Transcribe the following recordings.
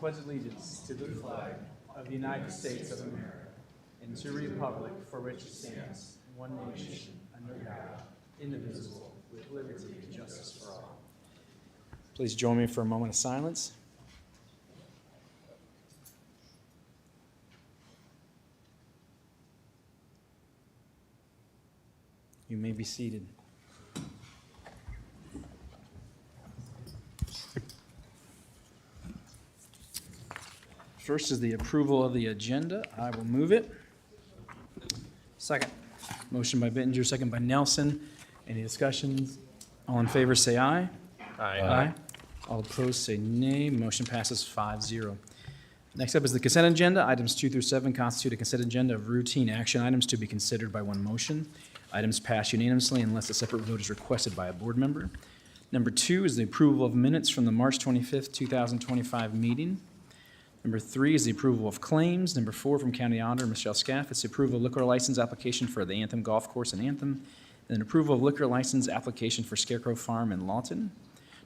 pledge allegiance to the flag of the United States of America and to the republic for which it stands, one nation, under God, indivisible, with liberty and justice for all. Please join me for a moment of silence. You may be seated. First is the approval of the agenda. I will move it. Second. Motion by Bittinger, second by Nelson. Any discussions? All in favor say aye. Aye. All opposed say nay. Motion passes 5-0. Next up is the consent agenda. Items 2 through 7 constitute a consent agenda of routine action items to be considered by one motion. Items pass unanimously unless a separate vote is requested by a board member. Number 2 is the approval of minutes from the March 25th, 2025 meeting. Number 3 is the approval of claims. Number 4 from County Auditor Michelle Scaff is the approval of liquor license application for the Anthem Golf Course in Anthem, and an approval of liquor license application for Scarecrow Farm in Lawton.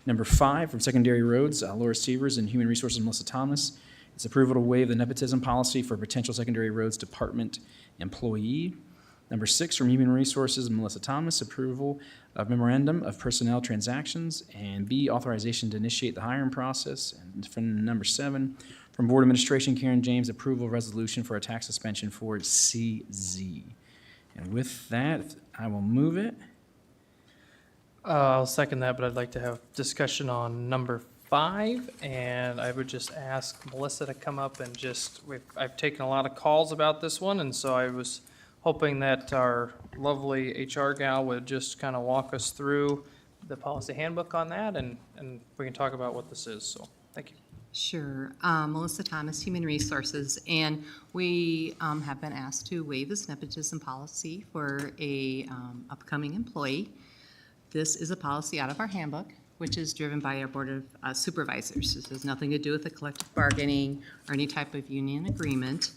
Number 5 from Secondary Roads, Laura Severs, and Human Resources Melissa Thomas. It's approval to waive the nepotism policy for potential Secondary Roads Department employee. Number 6 from Human Resources Melissa Thomas, approval of memorandum of personnel transactions, and B, authorization to initiate the hiring process. And from number 7, from Board Administration Karen James, approval of resolution for a tax suspension for CZ. And with that, I will move it. I'll second that, but I'd like to have discussion on number 5, and I would just ask Melissa to come up and I've taken a lot of calls about this one, and so I was hoping that our lovely HR gal would just kind of walk us through the policy handbook on that, and we can talk about what this is, so thank you. Sure. Melissa Thomas, Human Resources, and we have been asked to waive this nepotism policy for a upcoming employee. This is a policy out of our handbook, which is driven by our Board of Supervisors. This has nothing to do with the collective bargaining or any type of union agreement.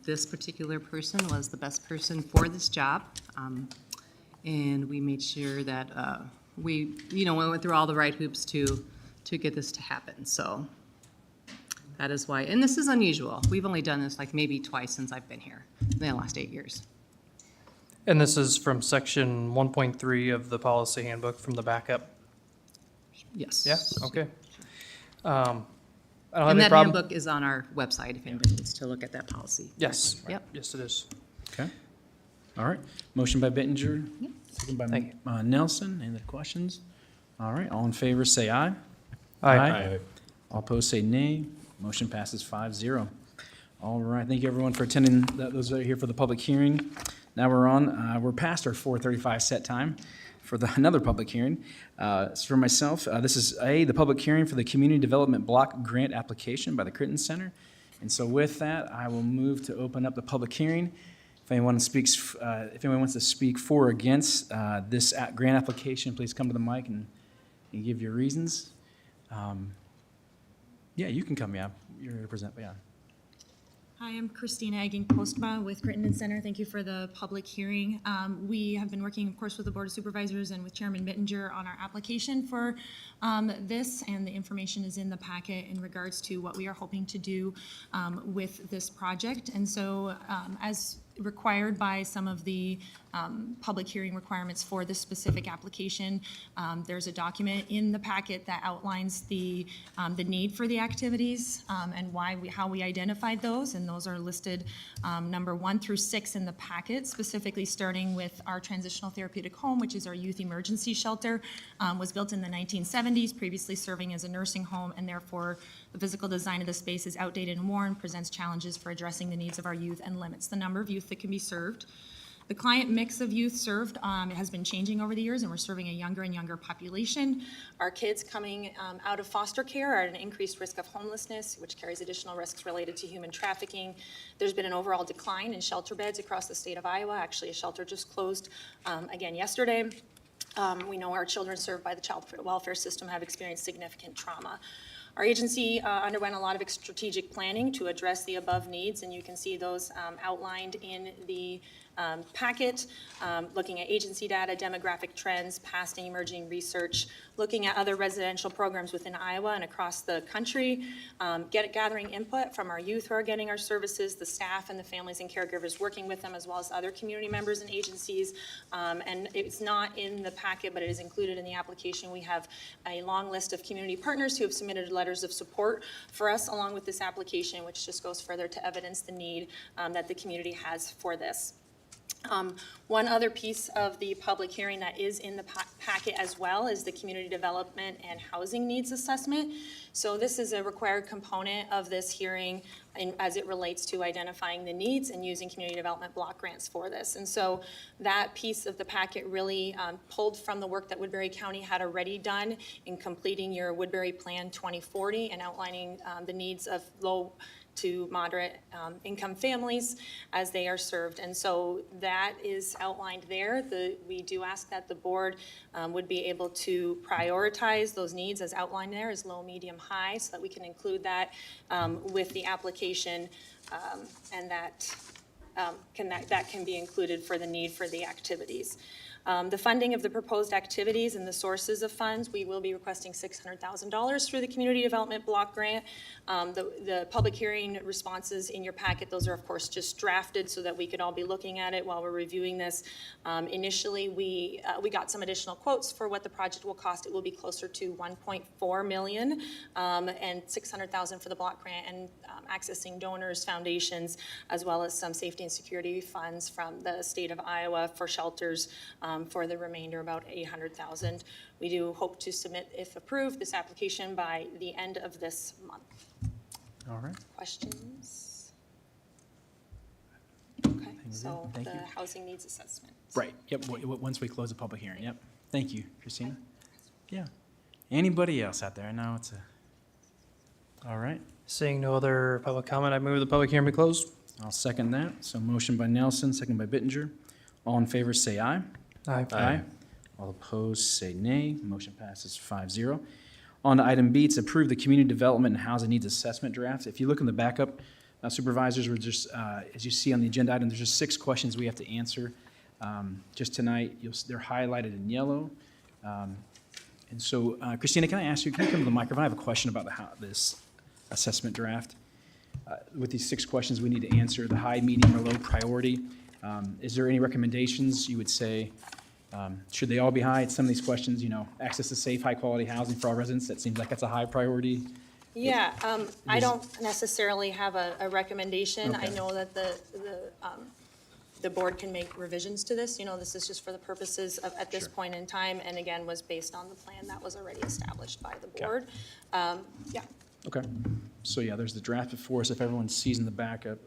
This particular person was the best person for this job, and we made sure that we went through all the right hoops to get this to happen. So that is why, and this is unusual. We've only done this like maybe twice since I've been here in the last 8 years. And this is from section 1.3 of the policy handbook from the backup? Yes. Yeah, okay. I don't have And any that problem. handbook is on our website if anybody needs to look at that policy. Yes. Yep. Yes, it is. Okay. All right. Motion by Bittinger, Yep. second by Thank Nelson. Any other questions? All right. All in favor say aye. Aye. All opposed say nay. Motion passes 5-0. All right, thank you everyone for attending, those that are here for the public hearing. Now we're past our 4:35 set time for another public hearing. So for myself, this is the public hearing for the Community Development Block Grant application by the Critton Center. And so with that, I will move to open up the public hearing. If anyone wants to speak for or against this grant application, please come to the mic and give your reasons. Yeah, you can come, yeah. You're going to present, yeah. Hi, I'm Christina Egging-Postma with Crittenden Center. Thank you for the public hearing. We have been working, of course, with the Board of Supervisors and with Chairman Bittinger on our application for this, and the information is in the packet in regards to what we are hoping to do with this project. And so, as required by some of the public hearing requirements for this specific application, there's a document in the packet that outlines the need for the activities and how we identified those, and those are listed number 1 through 6 in the packet, specifically starting with our transitional therapeutic home, which is our youth emergency shelter, was built in the 1970s, previously serving as a nursing home, and therefore the physical design of the space is outdated and worn, presents challenges for addressing the needs of our youth, and limits the number of youth that can be served. The client mix of youth served has been changing over the years, and we're serving a younger and younger population. Our kids coming out of foster care are at an increased risk of homelessness, which carries additional risks related to human trafficking. There's been an overall decline in shelter beds across the state of Iowa. Actually, a shelter just closed again yesterday. We know our children served by the child welfare system have experienced significant trauma. Our agency underwent a lot of strategic planning to address the above needs, and you can see those outlined in the packet, looking at agency data, demographic trends, past and emerging research, looking at other residential programs within Iowa and across the country, gathering input from our youth who are getting our services, the staff and the families and caregivers working with them, as well as other community members and agencies. And it's not in the packet, but it is included in the application. We have a long list of community partners who have submitted letters of support for us along with this application, which just goes further to evidence the need that the community has for this. One other piece of the public hearing that is in the packet as well is the Community Development and Housing Needs Assessment. So this is a required component of this hearing as it relates to identifying the needs and using community development block grants for this. And so that piece of the packet really pulled from the work that Woodbury County had already done in completing your Woodbury Plan 2040 and outlining the needs of low to moderate income families as they are served. And so that is outlined there. We do ask that the board would be able to prioritize those needs as outlined there as low, medium, high, so that we can include that with the application and that can be included for the need for the activities. The funding of the proposed activities and the sources of funds, we will be requesting $600,000 through the Community Development Block Grant. The public hearing responses in your packet, those are of course just drafted so that we could all be looking at it while we're reviewing this. Initially, we got some additional quotes for what the project will cost. It will be closer to $1.4 million and $600,000 for the block grant and accessing donors, foundations, as well as some safety and security funds from the state of Iowa for shelters. For the remainder, about $800,000. We do hope to submit, if approved, this application by the end of this month. All right. Questions? Okay, so Thank the you. housing needs assessment. Right, yep, once we close the public hearing, yep. Thank you, Christina. Yeah. Anybody else out there? I know it's a, all right. Seeing no other public comment, I move the public hearing be closed. I'll second that. So motion by Nelson, second by Bittinger. All in favor, say aye. Aye. All opposed, say nay. Motion passes 5-0. On to item B, it's approve the Community Development and Housing Needs Assessment Draft. If you look in the backup, supervisors, we're just, as you see on the agenda item, there's just 6 questions we have to answer. Just tonight, they're highlighted in yellow. And so, Christina, can I ask you, can you come to the microphone? I have a question about this assessment draft. With these 6 questions we need to answer, the high, medium, or low priority. Is there any recommendations you would say, should they all be high? It's some of these questions, access to safe, high-quality housing for all residents, that seems like that's a high priority. Yeah, I don't necessarily have a recommendation. I Okay. know that the board can make revisions to this. This is just for the purposes of, at this Sure. point in time, and again, was based on the plan that was already established by the Okay. board. Yeah. Okay, so yeah, there's the draft before us, if everyone sees in the backup.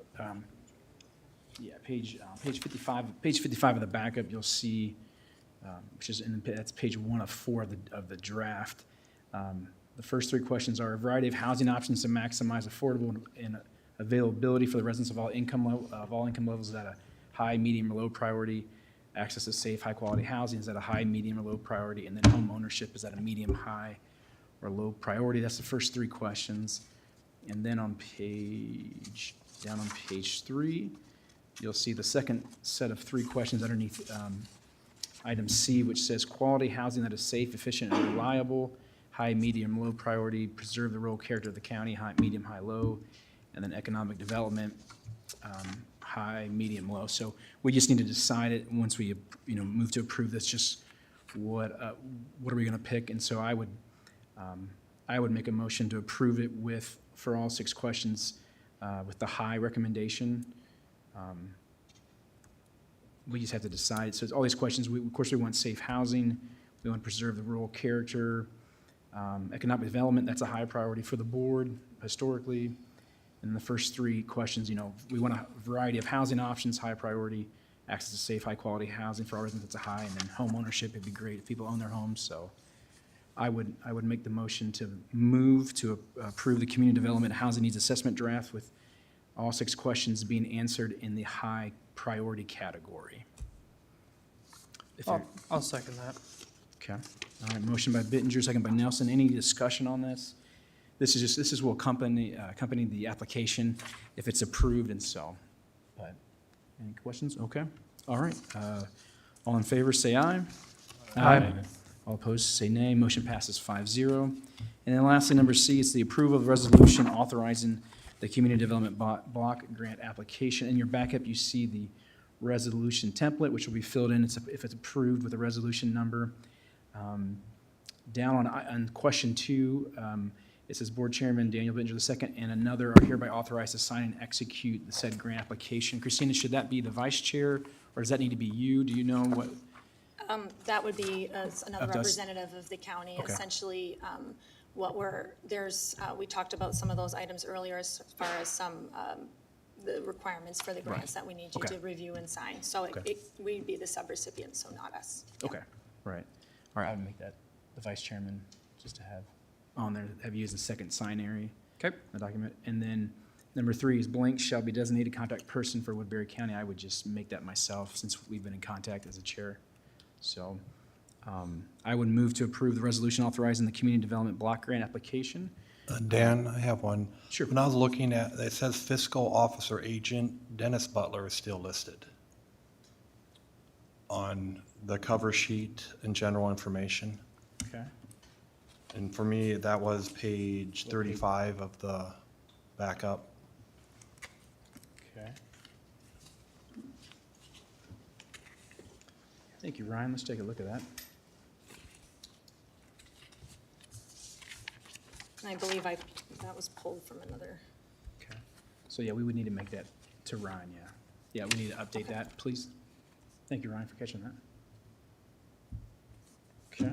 Page 55 of the backup, you'll see, which is, that's page 1 of 4 of the draft. The first 3 questions are a variety of housing options to maximize affordable and availability for the residents of all income levels is at a high, medium, or low priority. Access to safe, high-quality housing is at a high, medium, or low priority, and then home ownership is at a medium, high, or low priority. That's the first 3 questions. And then down on page 3, you'll see the second set of 3 questions underneath item C, which says quality housing that is safe, efficient, and reliable, high, medium, low priority, preserve the rural character of the county, high, medium, high, low, and then economic development, high, medium, low. So we just need to decide it once we, move to approve this, just what are we gonna pick? And so I would make a motion to approve it for all 6 questions, with the high recommendation. We just have to decide. So it's all these questions, of course, we want safe housing, we want to preserve the rural character, economic development, that's a high priority for the board historically. And the first 3 questions, we want a variety of housing options, high priority, access to safe, high-quality housing for our residents, that's a high, and then home ownership, it'd be great if people own their homes, so I would make the motion to move to approve the Community Development Housing Needs Assessment Draft with all 6 questions being answered in the high priority category. If there- I'll second that. Okay. All right, motion by Bittinger, second by Nelson. Any discussion on this? This will accompany the application if it's approved, and so, but, any questions? Okay. All right. All in favor, say aye. Aye. All opposed, say nay. Motion passes 5-0. And then lastly, number C, it's the approval of resolution authorizing the community development block grant application. In your backup, you see the resolution template, which will be filled in if it's approved with a resolution number. Down on question 2, it says Board Chairman Daniel Bittinger II and another are hereby authorized to sign and execute the said grant application. Christina, should that be the vice chair, or does that need to be you? Do you know what? That would be another Of us? representative of the county. Okay. Essentially, we talked about some of those items earlier as far as some, the requirements for the grants that we need you Okay. to review and sign. So Okay. we'd be the subrecipient, so not us. Okay, right. All right, I would make that the vice chairman, just to have on there, have you as the second signatory. Okay. The document. And then number 3 is blank shall be designated contact person for Woodbury County. I would just make that myself since we've been in contact as a chair. So I would move to approve the resolution authorizing the community development block grant application. Dan, I have one. Sure. When I was looking at, it says fiscal officer agent, Dennis Butler is still listed on the cover sheet and general information. Okay. And for me, that was page 35 of the backup. Okay. Thank you, Ryan. Let's take a look at that. And I believe that was pulled from another. Okay. So yeah, we would need to make that to Ryan, yeah. Yeah, we need to update that, please. Thank you, Ryan, for catching that. Okay.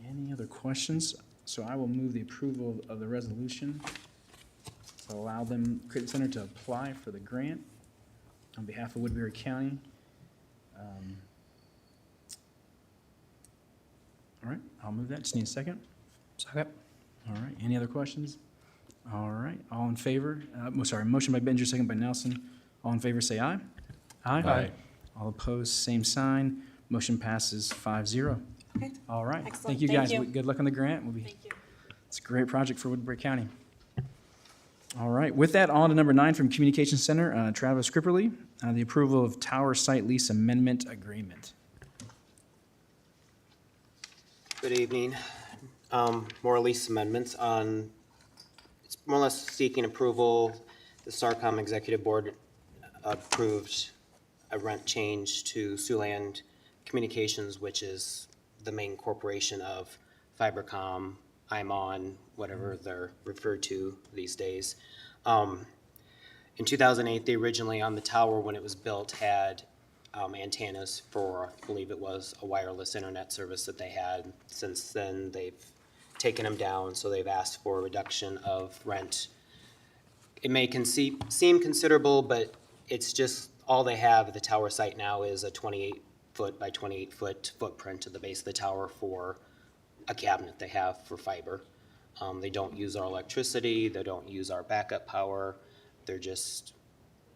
Any other questions? So I will move the approval of the resolution to allow them, Creighton Center, to apply for the grant on behalf of Woodbury County. All right, I'll move that. Just need a second. Second. All right, any other questions? All right, all in favor? Motion by Benjer, second by Nelson. All in favor, say aye. Aye. All opposed, same sign. Motion passes 5-0. Okay. All right. Excellent. Thank you, Thank guys. you. Good luck on the grant. Thank you. It's a great project for Woodbury County. All right, with that, on to number 9 from Communications Center, Travis Cripperly, the approval of tower site lease amendment agreement. Good evening. More lease amendments on, it's more or less seeking approval. The STARCOM Executive Board approved a rent change to Siouxland Communications, which is the main corporation of Fibercom, IMON, whatever they're referred to these days. In 2008, they originally on the tower, when it was built, had antennas for, I believe it was a wireless internet service that they had. Since then, they've taken them down, so they've asked for a reduction of rent. It may seem considerable, but it's just, all they have at the tower site now is a 28-foot by 28-foot footprint of the base of the tower for a cabinet they have for fiber. They don't use our electricity, they don't use our backup power, they're just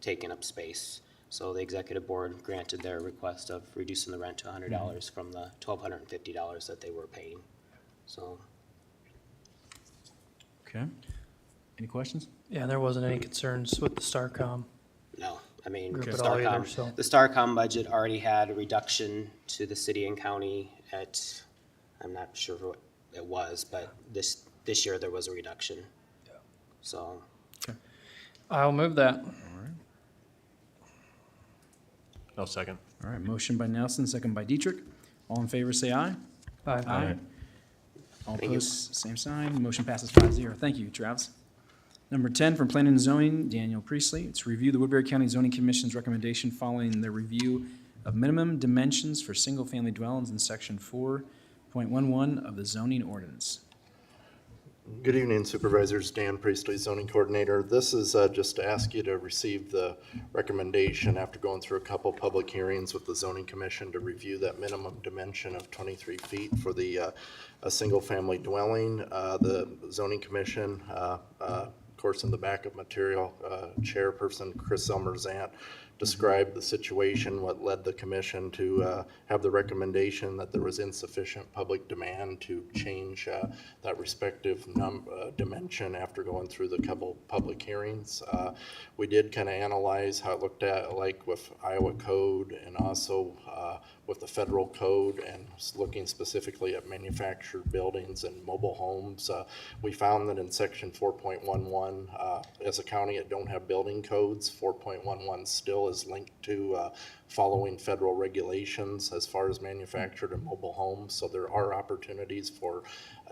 taking up space. So the executive board granted their request of reducing the rent to $100 from the $1,250 that they were paying. So, Okay. Any questions? Yeah, there wasn't any concerns with the STARCOM. no, I mean, Group at all either, so. the STARCOM budget already had a reduction to the city and county at, I'm not sure what it was, but this year there was a reduction. So, I'll move that. No second. All right, motion by Nelson, second by Dietrich. All in favor, say aye. Aye. All Thank you. opposed, same sign. Motion passes 5-0. Thank you, Travis. Number 10 from Planning and Zoning, Daniel Priestley. It's review the Woodbury County Zoning Commission's recommendation following the review of minimum dimensions for single-family dwellings in section 4.11 of the zoning ordinance. Good evening Supervisors, Dan Priestley, Zoning Coordinator. This is just to ask you to receive the recommendation after going through a couple public hearings with the Zoning Commission to review that minimum dimension of 23 feet for the a single-family dwelling. The Zoning Commission Of course, in the backup material, Chairperson Chris Elmerzant described the situation, what led the commission to have the recommendation that there was insufficient public demand to change that respective dimension after going through the couple public hearings. We did kind of analyze how it looked at, like with Iowa code and also with the federal code, and looking specifically at manufactured buildings and mobile homes. We found that in section 4.11, as a county that don't have building codes, 4.11 still is linked to following federal regulations as far as manufactured and mobile homes. So there are opportunities for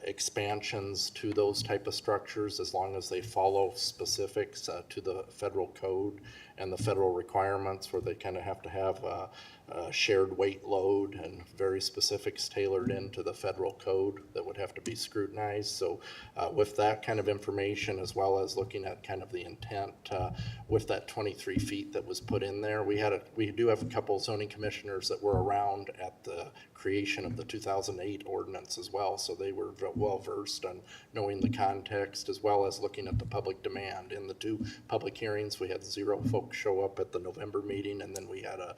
expansions to those type of structures as long as they follow specifics to the federal code and the federal requirements, where they kind of have to have a shared weight load and very specifics tailored into the federal code that would have to be scrutinized. So with that kind of information, as well as looking at kind of the intent with that 23 feet that was put in there, we do have a couple zoning commissioners that were around at the creation of the 2008 ordinance as well, so they were well versed on knowing the context, as well as looking at the public demand. In the 2 public hearings, we had 0 folks show up at the November meeting, and then we had a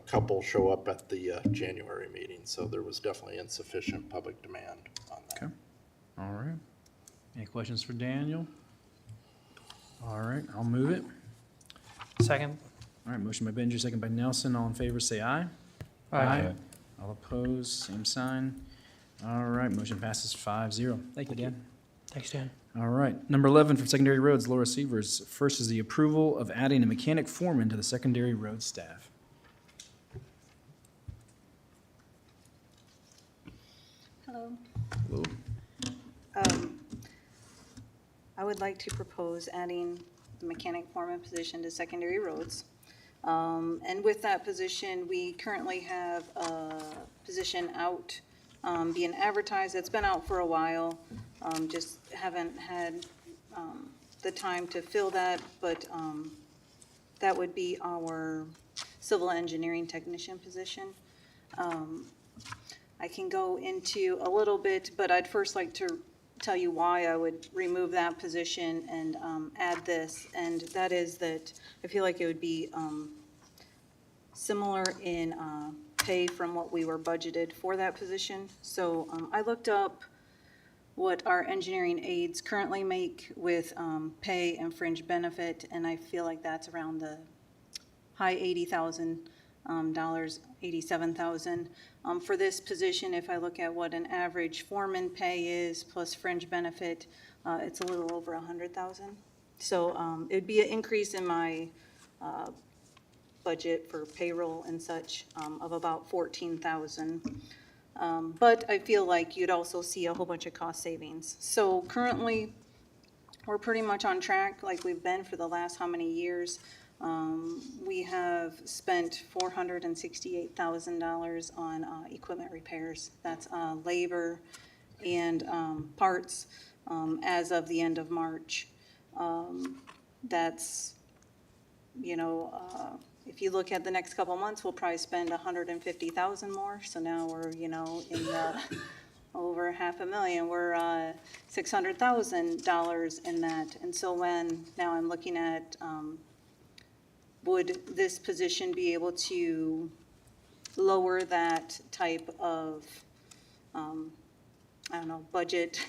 couple show up at the January meeting, so there was definitely insufficient public demand on that. Okay. All right. Any questions for Daniel? All right, I'll move it. Second? All right, motion by Benji, second by Nelson. All in favor, say aye. All opposed, same sign. All right, motion passes 5-0. Thank you, Dan. Thanks, Dan. All right, number 11 from Secondary Roads, Laura Severs. First is the approval of adding a mechanic foreman to the Secondary Road staff. Hello. Hello. I would like to propose adding the mechanic foreman position to secondary roads. And with that position, we currently have a position out, being advertised. It's been out for a while. Just haven't had the time to fill that, but that would be our civil engineering technician position. I can go into a little bit, but I'd first like to tell you why I would remove that position and add this. And that is that I feel like it would be similar in pay from what we were budgeted for that position. So I looked up what our engineering aides currently make with pay and fringe benefit, and I feel like that's around the high $80,000, $87,000. For this position, if I look at what an average foreman pay is plus fringe benefit, it's a little over $100,000. So it'd be an increase in my budget for payroll and such of about $14,000. But I feel like you'd also see a whole bunch of cost savings. So currently, we're pretty much on track like we've been for the last how many years. We have spent $468,000 on equipment repairs. That's labor and parts as of the end of March. That's, if you look at the next couple months, we'll probably spend $150,000 more. So now we're, in the over $500,000. We're $600,000 in that. And so now I'm looking at, would this position be able to lower that type of, budget?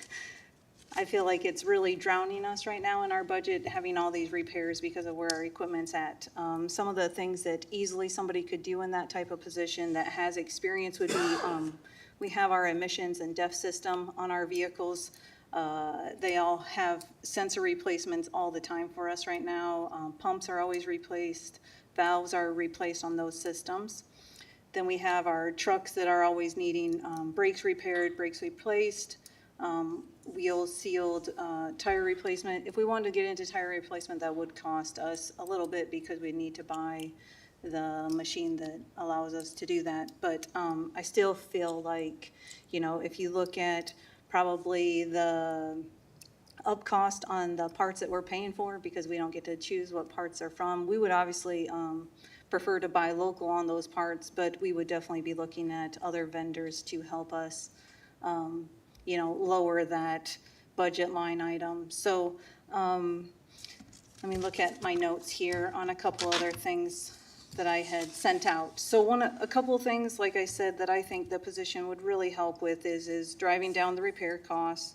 I feel like it's really drowning us right now in our budget, having all these repairs because of where our equipment's at. Some of the things that easily somebody could do in that type of position that has experience would be, we have our emissions and DEF system on our vehicles. They all have sensor replacements all the time for us right now. Pumps are always replaced. Valves are replaced on those systems. Then we have our trucks that are always needing brakes repaired, brakes replaced, wheel sealed, tire replacement. If we wanted to get into tire replacement, that would cost us a little bit because we need to buy the machine that allows us to do that. But I still feel like, if you look at probably the up cost on the parts that we're paying for, because we don't get to choose what parts they're from, we would obviously prefer to buy local on those parts, but we would definitely be looking at other vendors to help us, lower that budget line item. So, let me look at my notes here on a couple other things that I had sent out. So a couple of things, like I said, that I think the position would really help with is driving down the repair costs.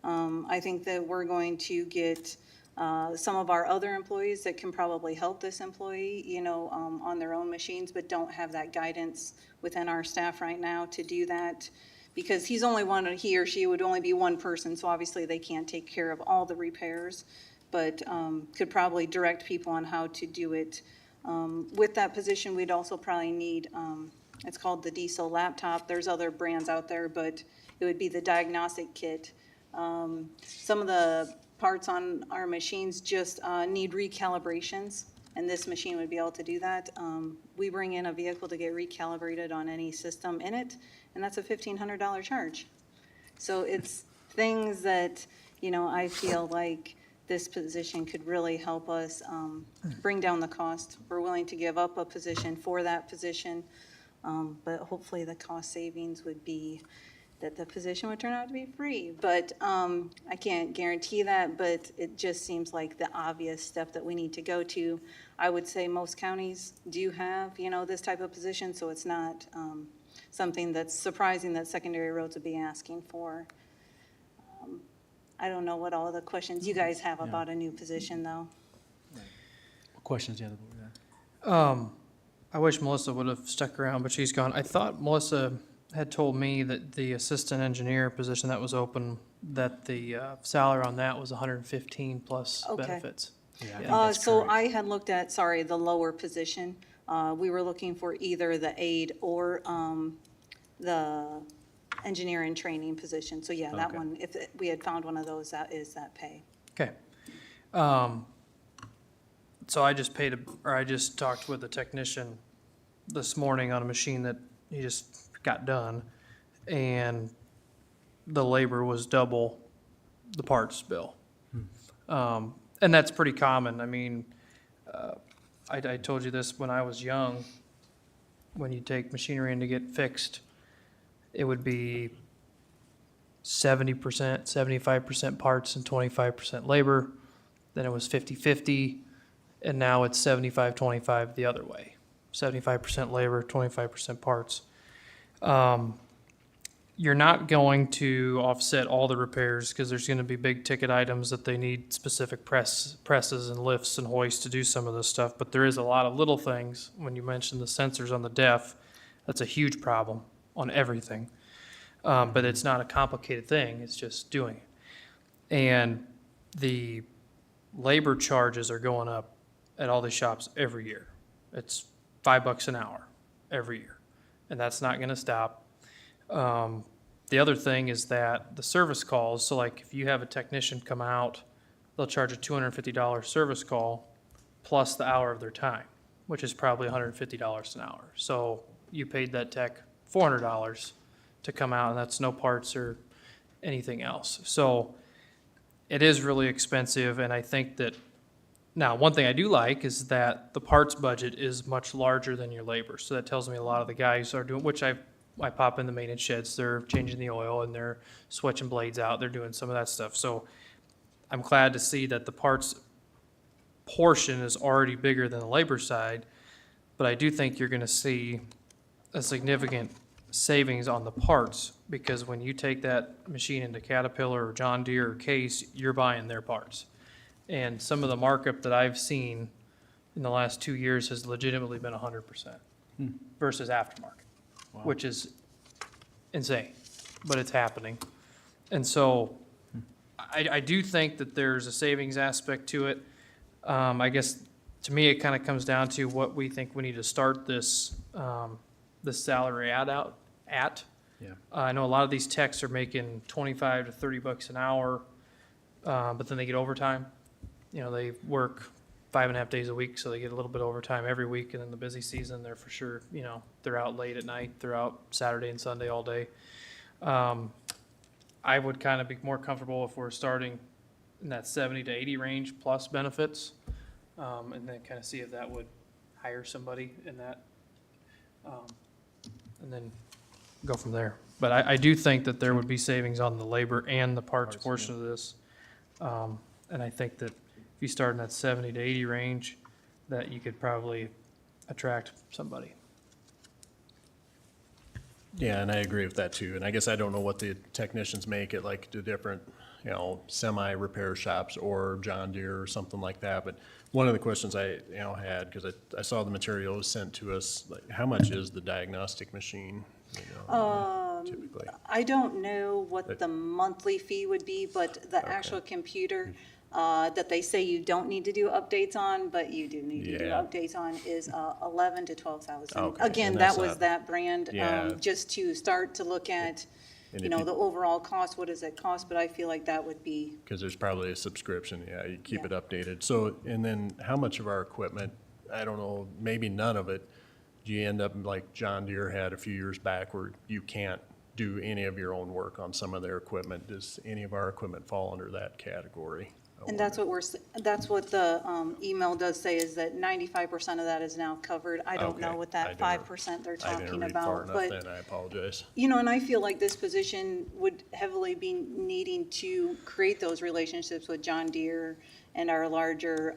I think that we're going to get some of our other employees that can probably help this employee, on their own machines, but don't have that guidance within our staff right now to do that. Because he or she would only be one person, so obviously they can't take care of all the repairs, but could probably direct people on how to do it. With that position, we'd also probably need, it's called the diesel laptop. There's other brands out there, but it would be the diagnostic kit. Some of the parts on our machines just need recalibrations, and this machine would be able to do that. We bring in a vehicle to get recalibrated on any system in it, and that's a $1,500 charge. So it's things that, I feel like this position could really help us bring down the cost. We're willing to give up a position for that position, but hopefully the cost savings would be that the position would turn out to be free. But I can't guarantee that, but it just seems like the obvious step that we need to go to. I would say most counties do have, this type of position, so it's not something that's surprising that secondary roads would be asking for. I don't know what all the questions you guys have about a new position, though. What questions do you have? Yeah. I wish Melissa would have stuck around, but she's gone. I thought Melissa had told me that the assistant engineer position that was open, that the salary on that was 115 plus Okay. benefits. Yeah, I think that's So correct. I had looked at, the lower position. We were looking for either the aide or the engineer and training position. So yeah, that Okay. one, if we had found one of those, that is that pay. Okay. So I just talked with a technician this morning on a machine that he just got done, and the labor was double the parts bill. And that's pretty common. I mean, I told you this when I was young. When you take machinery in to get fixed, it would be 70%, 75% parts and 25% labor. Then it was 50-50, and now it's 75-25 the other way. 75% labor, 25% parts. You're not going to offset all the repairs because there's going to be big ticket items that they need specific presses and lifts and hoists to do some of this stuff. But there is a lot of little things. When you mentioned the sensors on the DEF, that's a huge problem on everything. But it's not a complicated thing. It's just doing it. And the labor charges are going up at all these shops every year. It's $5 an hour every year. And that's not going to stop. The other thing is that the service calls, so like if you have a technician come out, they'll charge a $250 service call plus the hour of their time, which is probably $150 an hour. So you paid that tech $400 to come out, and that's no parts or anything else. So it is really expensive, and I think that, now, one thing I do like is that the parts budget is much larger than your labor. So that tells me a lot of the guys are doing, which I pop in the maintenance sheds, they're changing the oil and they're switching blades out, they're doing some of that stuff. So I'm glad to see that the parts portion is already bigger than the labor side, but I do think you're gonna see a significant savings on the parts, because when you take that machine into Caterpillar or John Deere or Case, you're buying their parts. And some of the markup that I've seen in the last 2 years has legitimately been 100% versus aftermarket, which is insane, but it's happening. And so I do think that there's a savings aspect to it. I guess, to me, it kind of comes down to what we think we need to start this salary at. Yeah. I know a lot of these techs are making 25 to 30 bucks an hour, but then they get overtime. They work 5.5 days a week, so they get a little bit of overtime every week, and in the busy season, they're for sure, they're out late at night, they're out Saturday and Sunday all day. I would kind of be more comfortable if we're starting in that 70 to 80 range plus benefits, and then kind of see if that would hire somebody in that, and then go from there. But I do think that there would be savings on the labor and the parts portion of this. And I think that if you start in that 70 to 80 range, that you could probably attract somebody. Yeah, and I agree with that too. And I guess I don't know what the technicians make at like the different, semi-repair shops or John Deere or something like that. But one of the questions I, had, because I saw the material was sent to us, like, how much is the diagnostic machine? Typically. I don't know what the monthly fee would be, but the actual computer that they say you don't need to do updates on, but you do need to do Yeah. updates on is 11 to 12,000. Okay, Again, and that that's was not- that brand, Yeah. just to start to look at, And you if know, you- the overall cost, what does it cost? But I feel like that would be, Because there's probably a subscription, you keep Yeah. it updated. So, and then how much of our equipment, I don't know, maybe none of it, do you end up like John Deere had a few years back where you can't do any of your own work on some of their equipment? Does any of our equipment fall under that category? I and that's wonder. what that's what the email does say, is that 95% of that is now covered. I don't know Okay. what I that didn't- 5% they're I didn't talking read far about, enough but. then, I apologize. And I feel like this position would heavily be needing to create those relationships with John Deere and our larger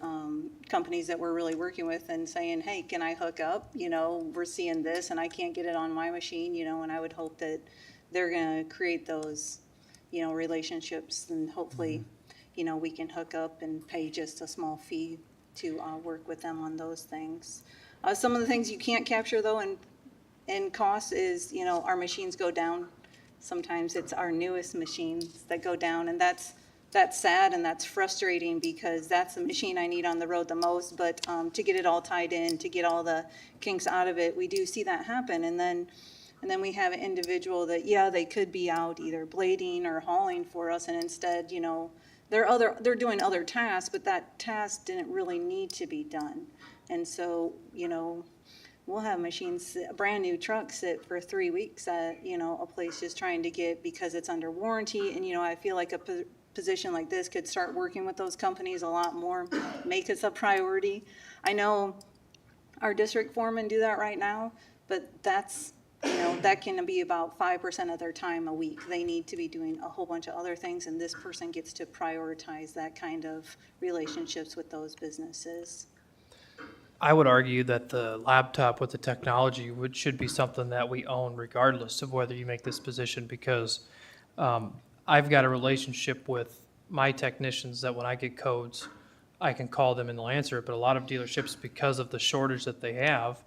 companies that we're really working with, and saying, hey, can I hook up? We're seeing this and I can't get it on my machine, and I would hope that they're gonna create those, relationships, and hopefully, we can hook up and pay just a small fee to work with them on those things. Some of the things you can't capture though in costs is, our machines go down. Sometimes it's our newest machines that go down, and that's sad and that's frustrating, because that's the machine I need on the road the most. But to get it all tied in, to get all the kinks out of it, we do see that happen. And then we have an individual that, they could be out either blading or hauling for us, and instead, they're doing other tasks, but that task didn't really need to be done. And so, we'll have machines, a brand new truck sit for 3 weeks at, a place just trying to get, because it's under warranty. And, I feel like a position like this could start working with those companies a lot more, make us a priority. I know our district foremen do that right now, but that's, that can be about 5% of their time a week. They need to be doing a whole bunch of other things, and this person gets to prioritize that kind of relationships with those businesses. I would argue that the laptop with the technology should be something that we own regardless of whether you make this position, because I've got a relationship with my technicians that when I get codes, I can call them and they'll answer it. But a lot of dealerships, because of the shortage that they have,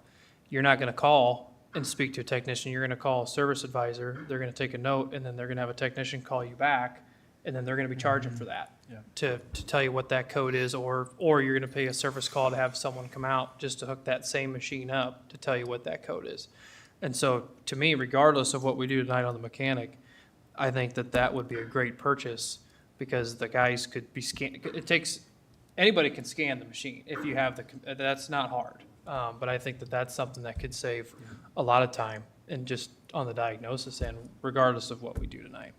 you're not going to call and speak to a technician. You're going to call a service advisor. They're going to take a note, and then they're going to have a technician call you back, and then they're going to be charging for that to tell you what that code is, or you're going to pay a service call to have someone come out just to hook that same machine up to tell you what that code is. And so, to me, regardless of what we do tonight on the mechanic, I think that would be a great purchase, because the guys could be anybody can scan the machine if you have that's not hard. But I think that's something that could save a lot of time, and just on the diagnosis end, regardless of what we do tonight.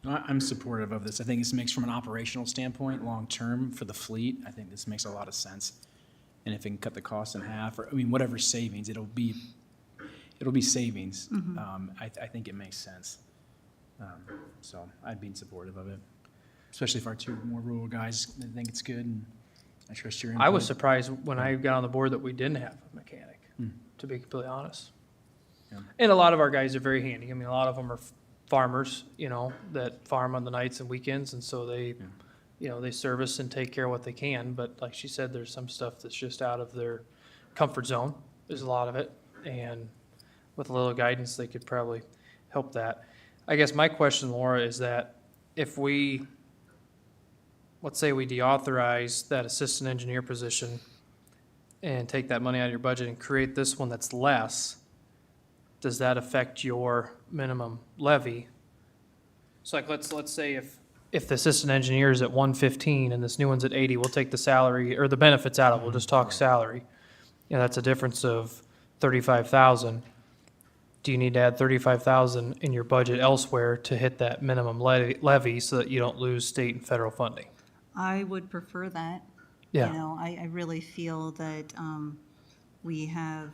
I'm supportive of this. I think this makes, from an operational standpoint, long-term for the fleet, I think this makes a lot of sense. And if it can cut the cost in half, or, whatever savings, it'll be savings. I think it makes sense. So I'd be supportive of it, especially if our two more rural guys think it's good, and I trust your input. I was surprised when I got on the board that we didn't have a mechanic, to be completely honest. Yeah. And a lot of our guys are very handy. A lot of them are farmers, that farm on the nights and weekends, and so they, they service and take care of what they can. But like she said, there's some stuff that's just out of their comfort zone. There's a lot of it, and with a little guidance, they could probably help that. I guess my question, Laura, is that if let's say we deauthorize that assistant engineer position and take that money out of your budget and create this one that's less, does that affect your minimum levy? So like, let's say if the assistant engineer is at 115 and this new one's at 80, we'll take the salary or the benefits out of it. We'll just talk salary. That's a difference of 35,000. Do you need to add 35,000 in your budget elsewhere to hit that minimum levy so that you don't lose state and federal funding? I would prefer that. Yeah. I really feel that we have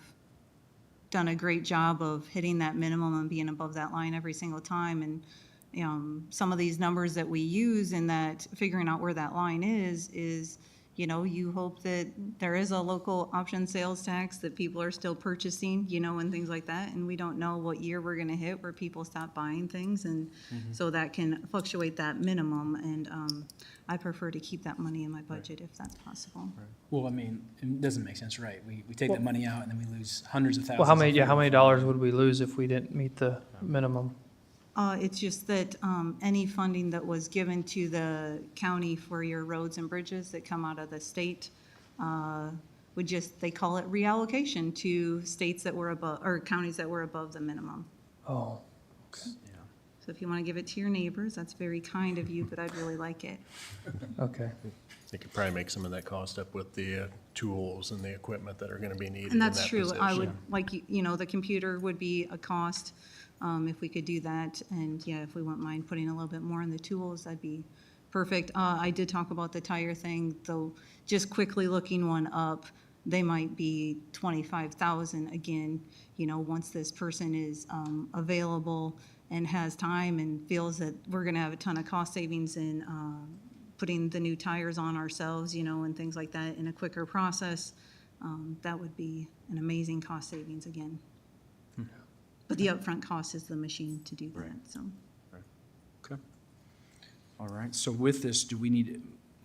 done a great job of hitting that minimum and being above that line every single time. And some of these numbers that we use in that, figuring out where that line is, you hope that there is a local option sales tax that people are still purchasing, and things like that. And we don't know what year we're gonna hit where people stop buying things, and so that can fluctuate that minimum. And I prefer to keep that money in my budget if that's possible. Well, I mean, it doesn't make sense, right? We take that money out and then we lose hundreds of thousands. Well, of how many federal dollars would we lose if we didn't meet the minimum? It's just that any funding that was given to the county for your roads and bridges that come out of the state they call it reallocation to states that were above, or counties that were above the minimum. Oh, Yeah. So if you want to give it to your neighbors, that's very kind of you, but I'd really like it. okay. They could probably make some of that cost up with the tools and the equipment that are gonna be needed in And that that's position. true. I would, like, the computer would be a cost, if we could do that. And yeah, if we wouldn't mind putting a little bit more in the tools, that'd be perfect. I did talk about the tire thing, though, just quickly looking one up, they might be 25,000 again, once this person is available and has time and feels that we're gonna have a ton of cost savings in putting the new tires on ourselves, and things like that in a quicker process. That would be an amazing cost savings again. But the upfront cost is the machine to do that, so. Okay. All right, so with this,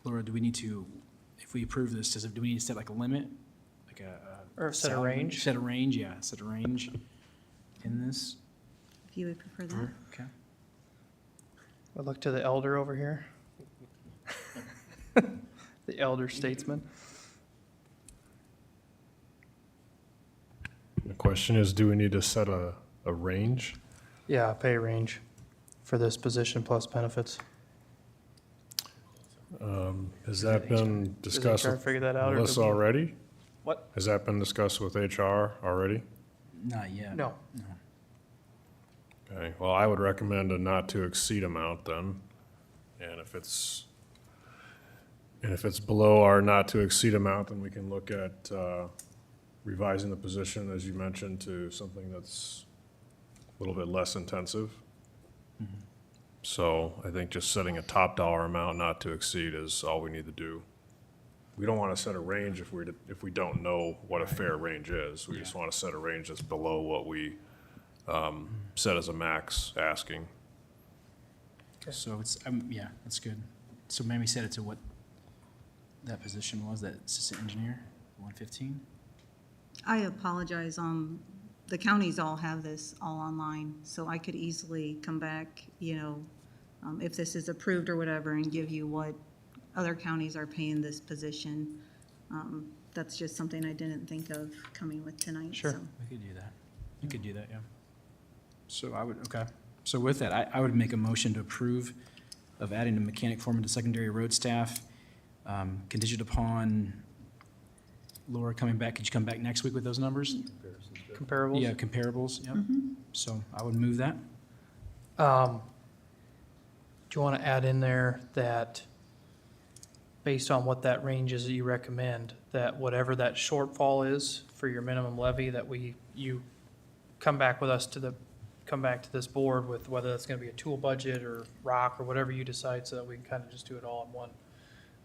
Laura, do we need to, if we approve this, do we need to set like a limit? Like Or set a salary? range? Set a range, yeah, set a range in this. If you would prefer that. Okay. We'll look to the elder over here. The elder statesman. The question is, do we need to set a range? Yeah, pay range for this position plus benefits. Has that been Does discussed HR with figure that out? or do Melissa we- already? What? Has that been discussed with HR already? Not yet. No. Okay, well, I would recommend a not to exceed amount then. And if it's below our not to exceed amount, then we can look at revising the position, as you mentioned, to something that's a little bit less intensive. So I think just setting a top dollar amount not to exceed is all we need to do. We don't want to set a range if we don't know what a fair range is. We just want to set a range that's below what we set as a max asking. So it's, yeah, that's good. So maybe set it to what that position was, that assistant engineer, 115? I apologize, the counties all have this all online, so I could easily come back, if this is approved or whatever, and give you what other counties are paying this position. That's just something I didn't think of coming with tonight, Sure. so. We could do that. We could do that, yeah. So okay. So with that, I would make a motion to approve of adding a mechanic foreman to secondary road staff, contingent upon Laura coming back. Could you come back next week with those numbers? Comparables? Yeah, comparables, yep. So I would move that. Do you want to add in there that, based on what that range is that you recommend, that whatever that shortfall is for your minimum levy, that you come back with us come back to this board with whether that's going to be a tool budget or rock or whatever you decide, so that we can kind of just do it all in one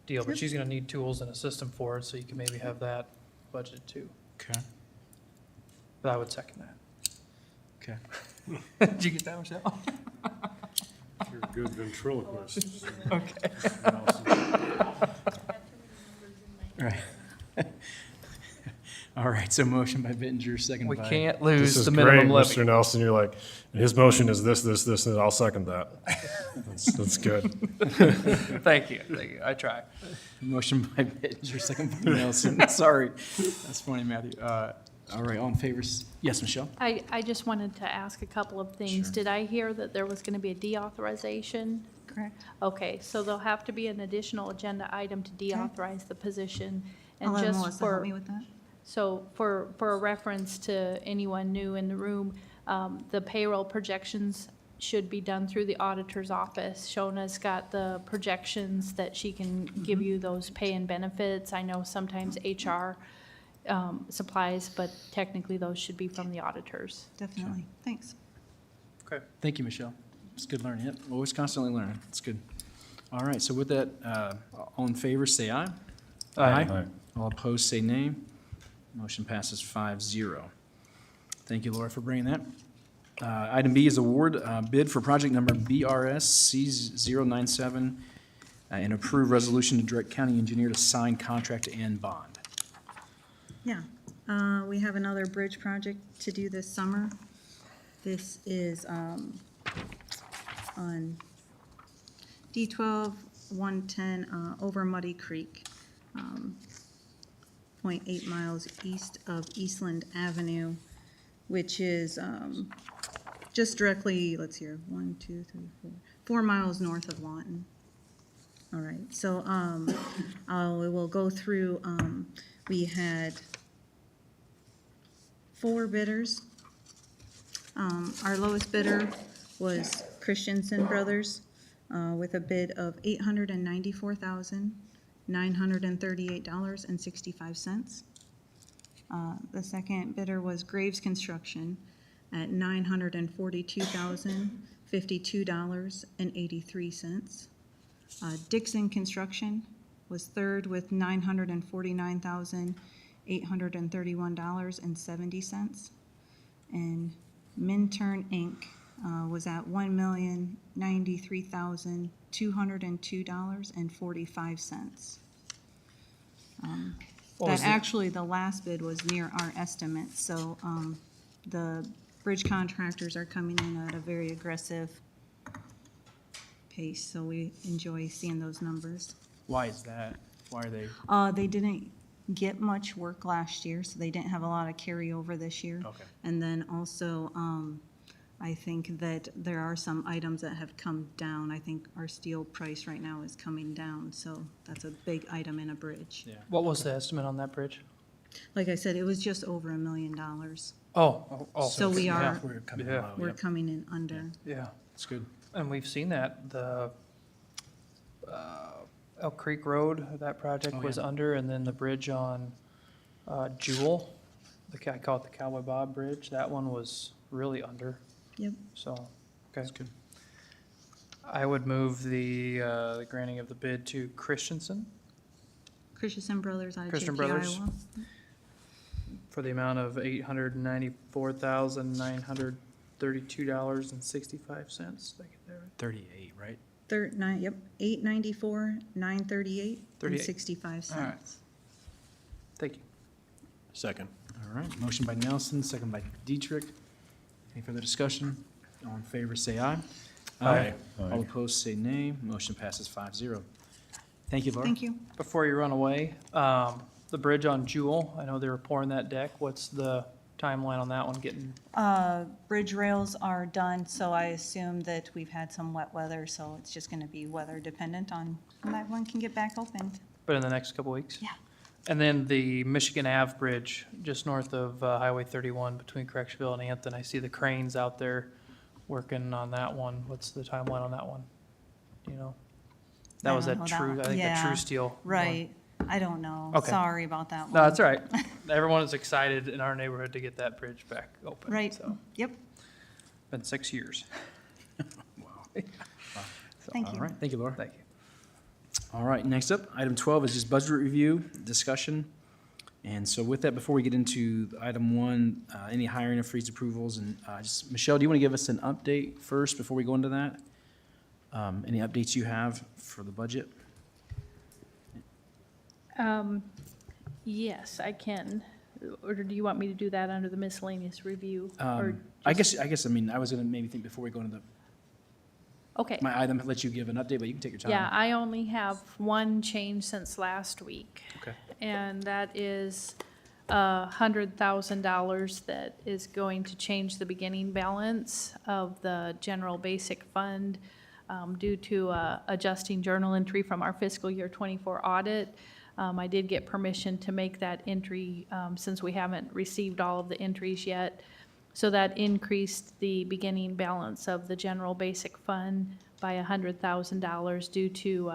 deal. But she's going to need tools and a system for it, so you can maybe have that budgeted too. Okay, But I would second okay. that. Did you get that, Michelle? You're a good ventriloquist. All right. All right, so motion by Bittenger, second by. We can't This lose is the great, minimum levy. Mr. Nelson. You're like, his motion is this, and I'll second that. That's good. Thank you. I try. Motion by Bittenger, second by Nelson. Sorry. That's funny, Matthew. All right, all in favor? Yes, Michelle? I just wanted to ask a couple of things. Sure. Did I hear that there was going to be a deauthorization? Correct. Okay, so there'll have to be an additional agenda item to deauthorize the position. I'll And let just Melissa help for, me with that. so for a reference to anyone new in the room, the payroll projections should be done through the auditor's office. Shona's got the projections that she can give you those pay and benefits. I know sometimes HR supplies, but technically those should be from the auditors. Definitely. Thanks. Okay. Thank you, Michelle. It's good learning. Yep, always constantly learning. It's good. All right, so with that, all in favor, say aye. Aye. All opposed, say nay. Motion passes 5-0. Thank you, Laura, for bringing that. Item B is award bid for project number BRS C097 and approve resolution to direct county engineer to sign contract and bond. Yeah, we have another bridge project to do this summer. This is on D12 110 over Muddy Creek, 0.8 miles east of Eastland Avenue, which is just directly, let's see here, 4 miles north of Lawton. All right, so we will go through, we had 4 bidders. Our lowest bidder was Christensen Brothers with a bid of $894,938.65. The second bidder was Graves Construction at $942,052.83. Dixon Construction was third with $949,831.70. And Minturn Inc. Was at $1,093,202.45. What was That actually, the last bid was near our estimate, so the bridge contractors are coming in at a very aggressive pace, so we enjoy seeing those numbers. Why is that? Why are they? They didn't get much work last year, so they didn't have a lot of carryover this year. Okay. And then also, I think that there are some items that have come down. I think our steel price right now is coming down, so that's a big item in a bridge. Yeah. What was the estimate on that bridge? Like I said, it was just over $1 million. Oh. So we yeah, are, We're coming Yeah. low, we're yep. coming in under. Yeah, It's good. and we've seen that, the Elk Creek Road, that project Oh, was yeah. under, and then the bridge on Jewel, I call it the Cowboy Bob Bridge, that one was really under, Yep. so, okay. That's good. I would move the granting of the bid to Christensen Christensen Brothers out of Christian JP, Brothers. Iowa. for the amount of $894,932.65. Did I get that right? 38, right? Yep, 894, 938, and 38. 65 All right. cents. Thank you. Second. All right, motion by Nelson, second by Dietrich. Any further discussion? All in favor, say aye. Aye. All opposed, say nay. Motion passes 5-0. Thank you, Laura. Thank you. Before you run away, the bridge on Jewel, I know they were pouring that deck. What's the timeline on that one getting? Bridge rails are done, so I assume that we've had some wet weather, so it's just gonna be weather dependent on when that one can get back opened. But in the next couple weeks? Yeah. And then the Michigan Ave Bridge, just north of Highway 31 between Correctionville and Anthon. I see the cranes out there working on that one. What's the timeline on that one? Do you know? That I was don't that know that true, one. I think that Yeah, True Steel. one. Right, I don't know. Okay. Sorry about that one. No, that's all right. Everyone is excited in our neighborhood to get that bridge back open. Right, So, yep, been 6 years. thank All you. right, thank you, Laura. Thank you. All right, next up, item 12 is just budget review, discussion. And so with that, before we get into item 1, any hiring of freeze approvals, and just, Michelle, do you want to give us an update first before we go into that? Any updates you have for the budget? Yes, I can. Or do you want me to do that under the miscellaneous review? Or I guess, I mean, I was going to maybe think before we go into Okay. my item, let you give an update, but you can take your time. Yeah, I only have one change since last week. Okay. And that is $100,000 that is going to change the beginning balance of the general basic fund due to adjusting journal entry from our fiscal year '24 audit. I did get permission to make that entry since we haven't received all of the entries yet. So that increased the beginning balance of the general basic fund by $100,000 due to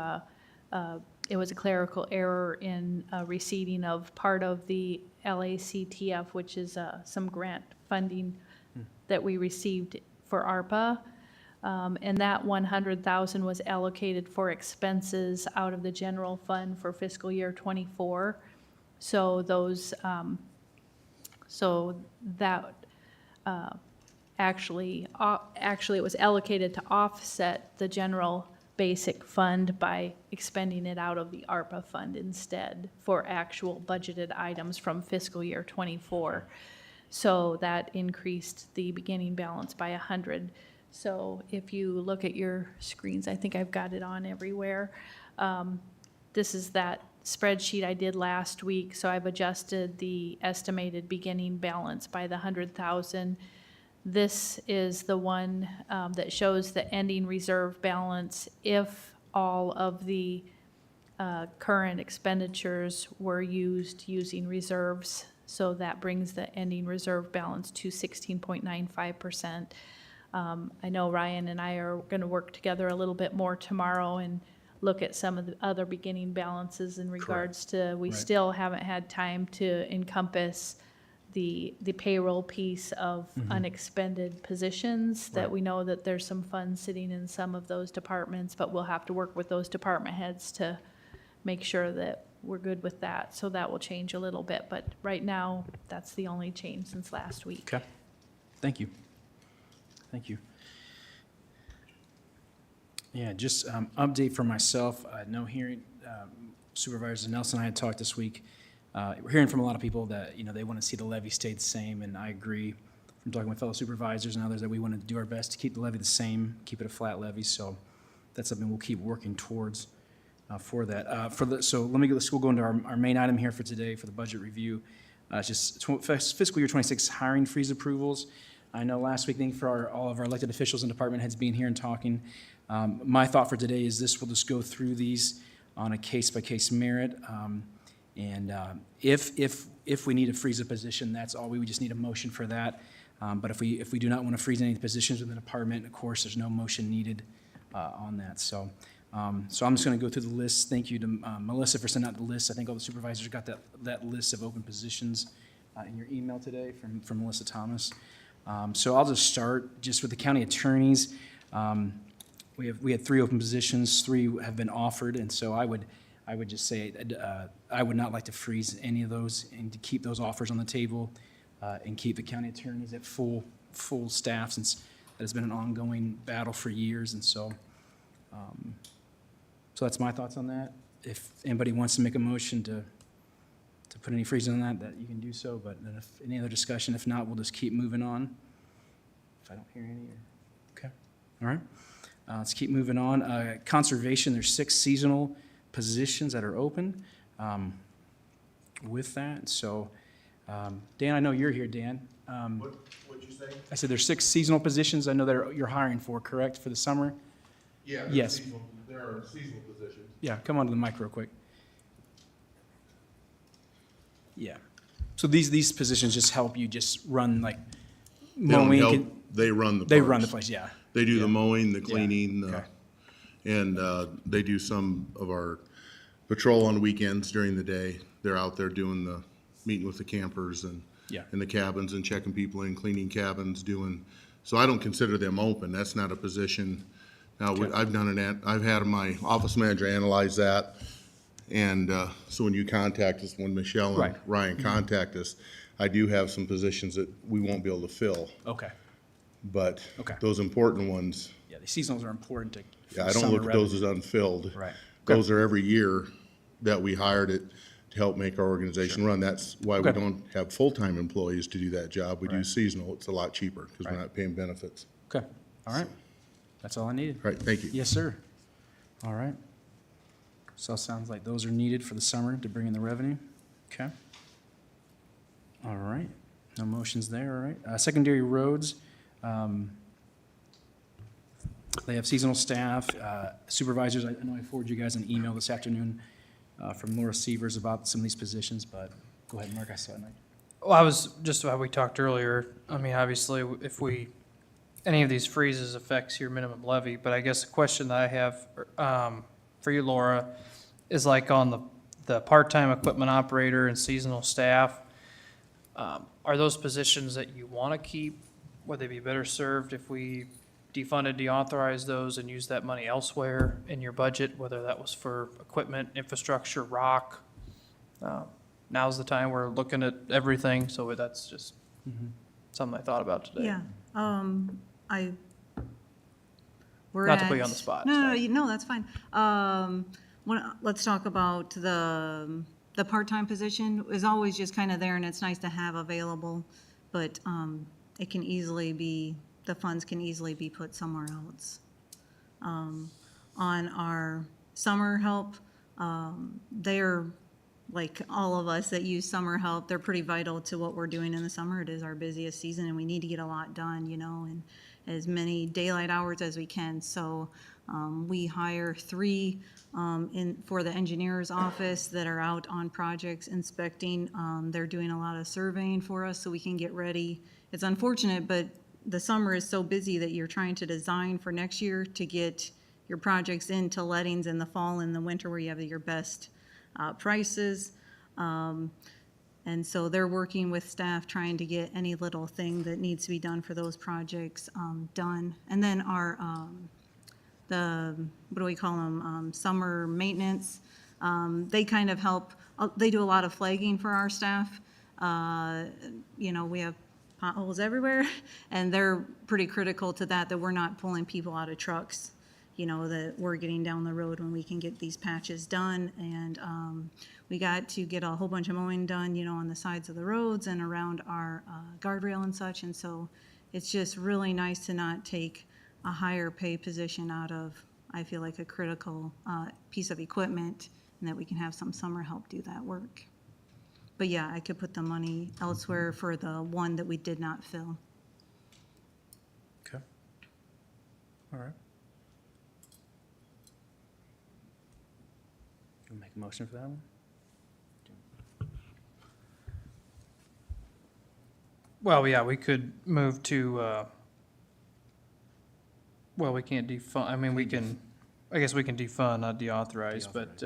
it was a clerical error in receipting of part of the LACTF, which is some grant funding that we received for ARPA. And that 100,000 was allocated for expenses out of the general fund for fiscal year '24. So those, so that actually it was allocated to offset the general basic fund by expending it out of the ARPA fund instead for actual budgeted items from fiscal year '24. So that increased the beginning balance by 100. So if you look at your screens, I think I've got it on everywhere. This is that spreadsheet I did last week, so I've adjusted the estimated beginning balance by the 100,000. This is the one that shows the ending reserve balance if all of the current expenditures were used using reserves. So that brings the ending reserve balance to 16.95%. I know Ryan and I are going to work together a little bit more tomorrow and look at some of the other beginning balances in regards to, we Right. still haven't had time to encompass the payroll piece of unexpended positions, that Right. we know that there's some funds sitting in some of those departments, but we'll have to work with those department heads to make sure that we're good with that. So that will change a little bit, but right now, that's the only change since last week. Okay, thank you. Thank you. Yeah, just update for myself, no hearing, Supervisor Nelson and I had talked this week. We're hearing from a lot of people that, you know, they want to see the levy stay the same, and I agree from talking with fellow supervisors and others that we want to do our best to keep the levy the same, keep it a flat levy, so that's something we'll keep working towards for that. So let's go into our main item here for today for the budget review. It's just fiscal year 26 hiring freeze approvals. I know last week, thank you for all of our elected officials and department heads being here and talking. My thought for today is this, we'll just go through these on a case-by-case merit. If we need to freeze a position, that's all, we would just need a motion for that. But if we do not want to freeze any positions within the department, of course, there's no motion needed on that. So I'm just going to go through the list. Thank you to Melissa for sending out the list. I think all the supervisors got that list of open positions in your email today from Melissa Thomas. So I'll just start just with the county attorneys. We had 3 open positions, 3 have been offered, and so I would just say I would not like to freeze any of those and to keep those offers on the table and keep the county attorneys at full staff, since that has been an ongoing battle for years. And so that's my thoughts on that. If anybody wants to make a motion to put any freezing on that you can do so. But then if any other discussion, if not, we'll just keep moving on. If I don't hear any, okay, all right. Let's keep moving on. Conservation, there's 6 seasonal positions that are open with that. So, Dan, I know you're here, Dan. What'd you say? I said there's 6 seasonal positions I know that you're hiring for, correct, for the summer? Yeah. Yes. There are seasonal positions. Yeah, come onto the mic real quick. Yeah. So these positions just help you just run like They don't mowing? help, they run the They run the parks. place, yeah. They do Yeah. the mowing, the Yeah. cleaning, Okay. and they do some of our patrol on weekends during the day. They're out there doing the, meeting with the campers and Yeah. in the cabins and checking people in, cleaning cabins, so I don't consider them open. That's not a position. Now, Okay. I've had my office manager analyze that. And so when you contact us, when Michelle Right. and Ryan contact us, I do have some positions that we won't be able to fill. Okay. But Okay. those important ones, Yeah, the seasonals are important to. for yeah, I don't summer look at those as revenue. unfilled. Right. Those are every year that we hired it to help make our organization run. That's why we Okay. don't have full-time employees to do that job. We do Right. seasonal. It's a lot cheaper because Right. we're not paying benefits. Okay, all right. That's all I needed. All right, thank you. Yes, sir. All right. So it sounds like those are needed for the summer to bring in the revenue. Okay. All right. No motions there, all right. Secondary roads, they have seasonal staff, supervisors. I know I forwarded you guys an email this afternoon from Laura Severs about some of these positions, but go ahead, Mark, I saw it. Well, I was, just how we talked earlier, I mean, obviously, if any of these freezes affects your minimum levy, but I guess the question that I have for you, Laura, is like on the part-time equipment operator and seasonal staff. Are those positions that you want to keep? Would they be better served if we defunded, deauthorized those and used that money elsewhere in your budget, whether that was for equipment, infrastructure, rock? Now's the time we're looking at everything, so that's just something I thought about today. Yeah, we're Not to put you at- on the spot, No, no, sorry. no, that's fine. Let's talk about the part-time position is always just kind of there and it's nice to have available, but, it can easily be, the funds can easily be put somewhere else. On our summer help, they're, like all of us that use summer help, they're pretty vital to what we're doing in the summer. It is our busiest season and we need to get a lot done, you know, and as many daylight hours as we can. So we hire 3 for the engineer's office that are out on projects inspecting. They're doing a lot of surveying for us so we can get ready. It's unfortunate, but the summer is so busy that you're trying to design for next year to get your projects into lettings in the fall and the winter where you have your best prices. And so they're working with staff trying to get any little thing that needs to be done for those projects done. And then our, what do we call them, summer maintenance, they kind of help, they do a lot of flagging for our staff. You know, we have potholes everywhere, and they're pretty critical to that we're not pulling people out of trucks, you know, that we're getting down the road when we can get these patches done. And we got to get a whole bunch of mowing done, you know, on the sides of the roads and around our guardrail and such. And so it's just really nice to not take a higher pay position out of, I feel like, a critical piece of equipment, and that we can have some summer help do that work. But yeah, I could put the money elsewhere for the one that we did not fill. Okay. All right. Can we make a motion for that one? Well, yeah, we could move to, well, we can't defund, I mean, we can, I guess we can defund, not deauthorize, but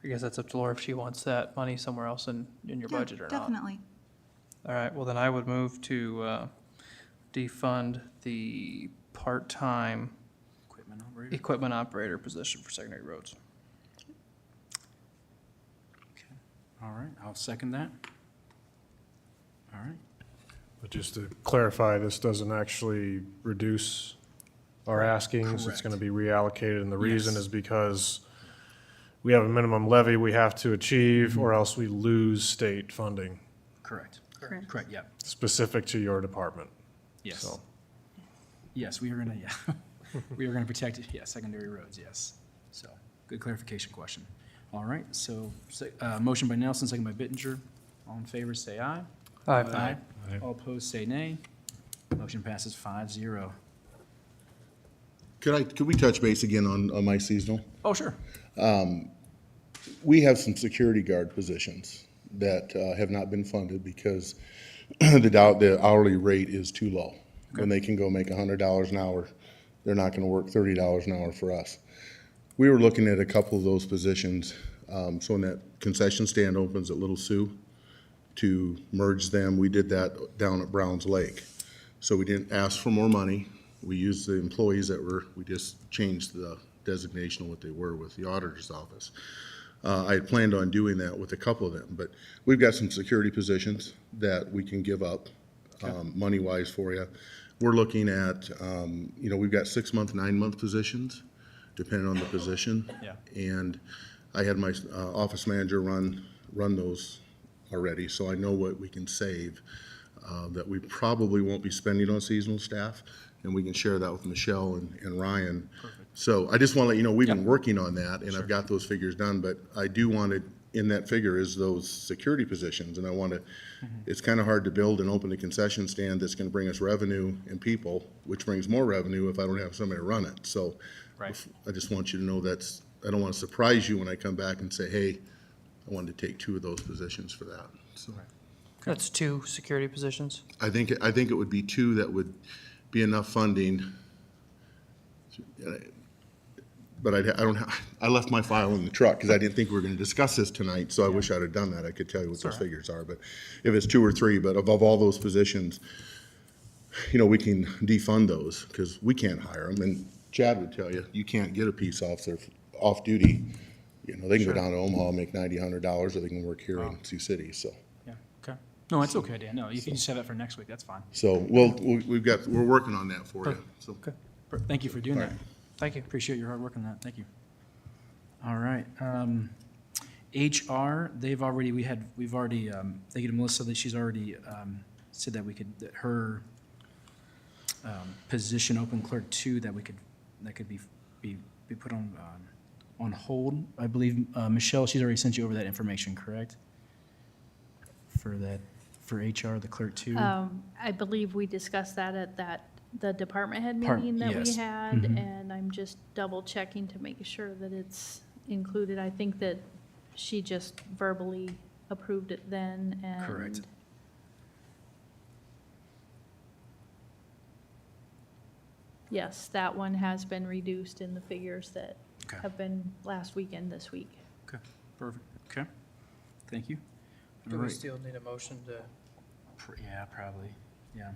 I guess that's up to Laura if she wants that money somewhere else in your Yeah, budget or not. definitely. All right, well, then I would move to defund the part-time Equipment operator? equipment operator position for secondary roads. Okay. All right, I'll second that. All right. But just to clarify, this doesn't actually reduce our askings. It's going to be reallocated, and the reason Yes. is because we have a minimum levy we have to achieve, or else we lose state funding Correct. Correct. Correct, yeah. specific to your department. Yes. So, Yes, we are gonna, yeah. We are gonna protect, yeah, secondary roads, yes. So, good clarification question. All right, so, motion by Nelson, second by Bittinger. All in favor, say aye. Aye. All opposed, say nay. Motion passes 5-0. Could we touch base again on my seasonal? Oh, sure. We have some security guard positions that have not been funded because the hourly rate is too low. When they can go make $100 an hour, they're not gonna work $30 an hour for us. We were looking at a couple of those positions, so when that concession stand opens at Little Sioux, to merge them, we did that down at Browns Lake. So we didn't ask for more money. We used the employees we just changed the designation of what they were with the auditor's office. I had planned on doing that with a couple of them, but we've got some security positions that we can give up, money-wise for you. We're looking at, we've got 6-month, 9-month positions, depending on the position. Yeah. And I had my office manager run those already, so I know what we can save, that we probably won't be spending on seasonal staff, and we can share that with Michelle and Ryan. So I just want to let you know, we've been working on that, and I've got those figures done, but I do want it, in that figure is those security positions, and I want to, it's kind of hard to build and open a concession stand that's going to bring us revenue and people, which brings more revenue if I don't have somebody to run it. So Right. I just want you to know I don't want to surprise you when I come back and say, hey, I wanted to take 2 of those positions for that. So That's 2 security positions. I think it would be 2 that would be enough funding. but I don't, I left my file in the truck because I didn't think we were going to discuss this tonight, so I wish I'd have done that. I could tell you what those figures are, but if it's 2 or 3, but above all those positions, you know, we can defund those because we can't hire them. And Chad would tell you, you can't get a peace officer off duty. You know, they can go down to Omaha, make $90, $100, or they can work here in Sioux City, so. Yeah, okay. No, it's okay, Dan. No, you can just have that for next week. That's fine. So, we're working on that for you, so. Okay. Thank you for doing that. Thank you. Appreciate your hard work on that. Thank you. All right. HR, we've already, thank you to Melissa, that she's already said that that her position, open clerk 2, that could be put on hold. I believe, Michelle, she's already sent you over that information, correct? For HR, the clerk 2? I believe we discussed that at the department head Part- meeting that we yes. had, Mhm. and I'm just double checking to make sure that it's included. I think that she just verbally approved it then, and. Correct. Yes, that one has been reduced in the figures that Okay. have been last week and this week. Okay, perfect. Okay, thank you. Do All we right. still need a motion to? Yeah, probably, yeah.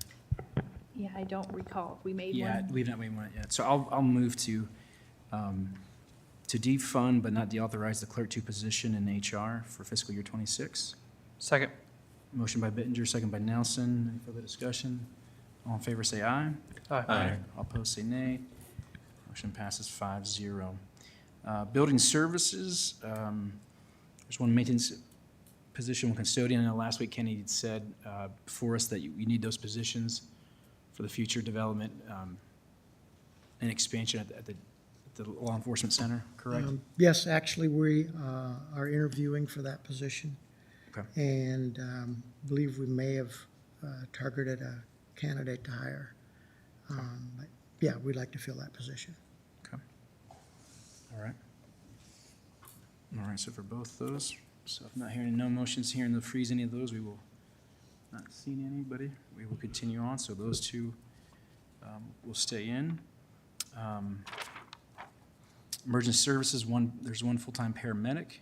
Yeah, I don't recall if we made Yeah, one. we've not made one yet. So I'll move to defund but not deauthorize the clerk 2 position in HR for fiscal year '26. Second. Motion by Bittenger, second by Nelson. Any further discussion? All in favor, say aye. Aye. All opposed, say nay. Motion passes 5-0. Building services, there's one maintenance position, one custodian. I know last week Kenny had said for us that you need those positions for the future development and expansion at the law enforcement center, correct? Yes, actually, we are interviewing for that position. Okay. And believe we may have targeted a candidate to hire. But yeah, we'd like to fill that position. Okay. All right. All right, so for both those, so if not hearing no motions here to freeze any of those, we will not seeing anybody. We will continue on, so those two will stay in. Emergency services, there's one full-time paramedic.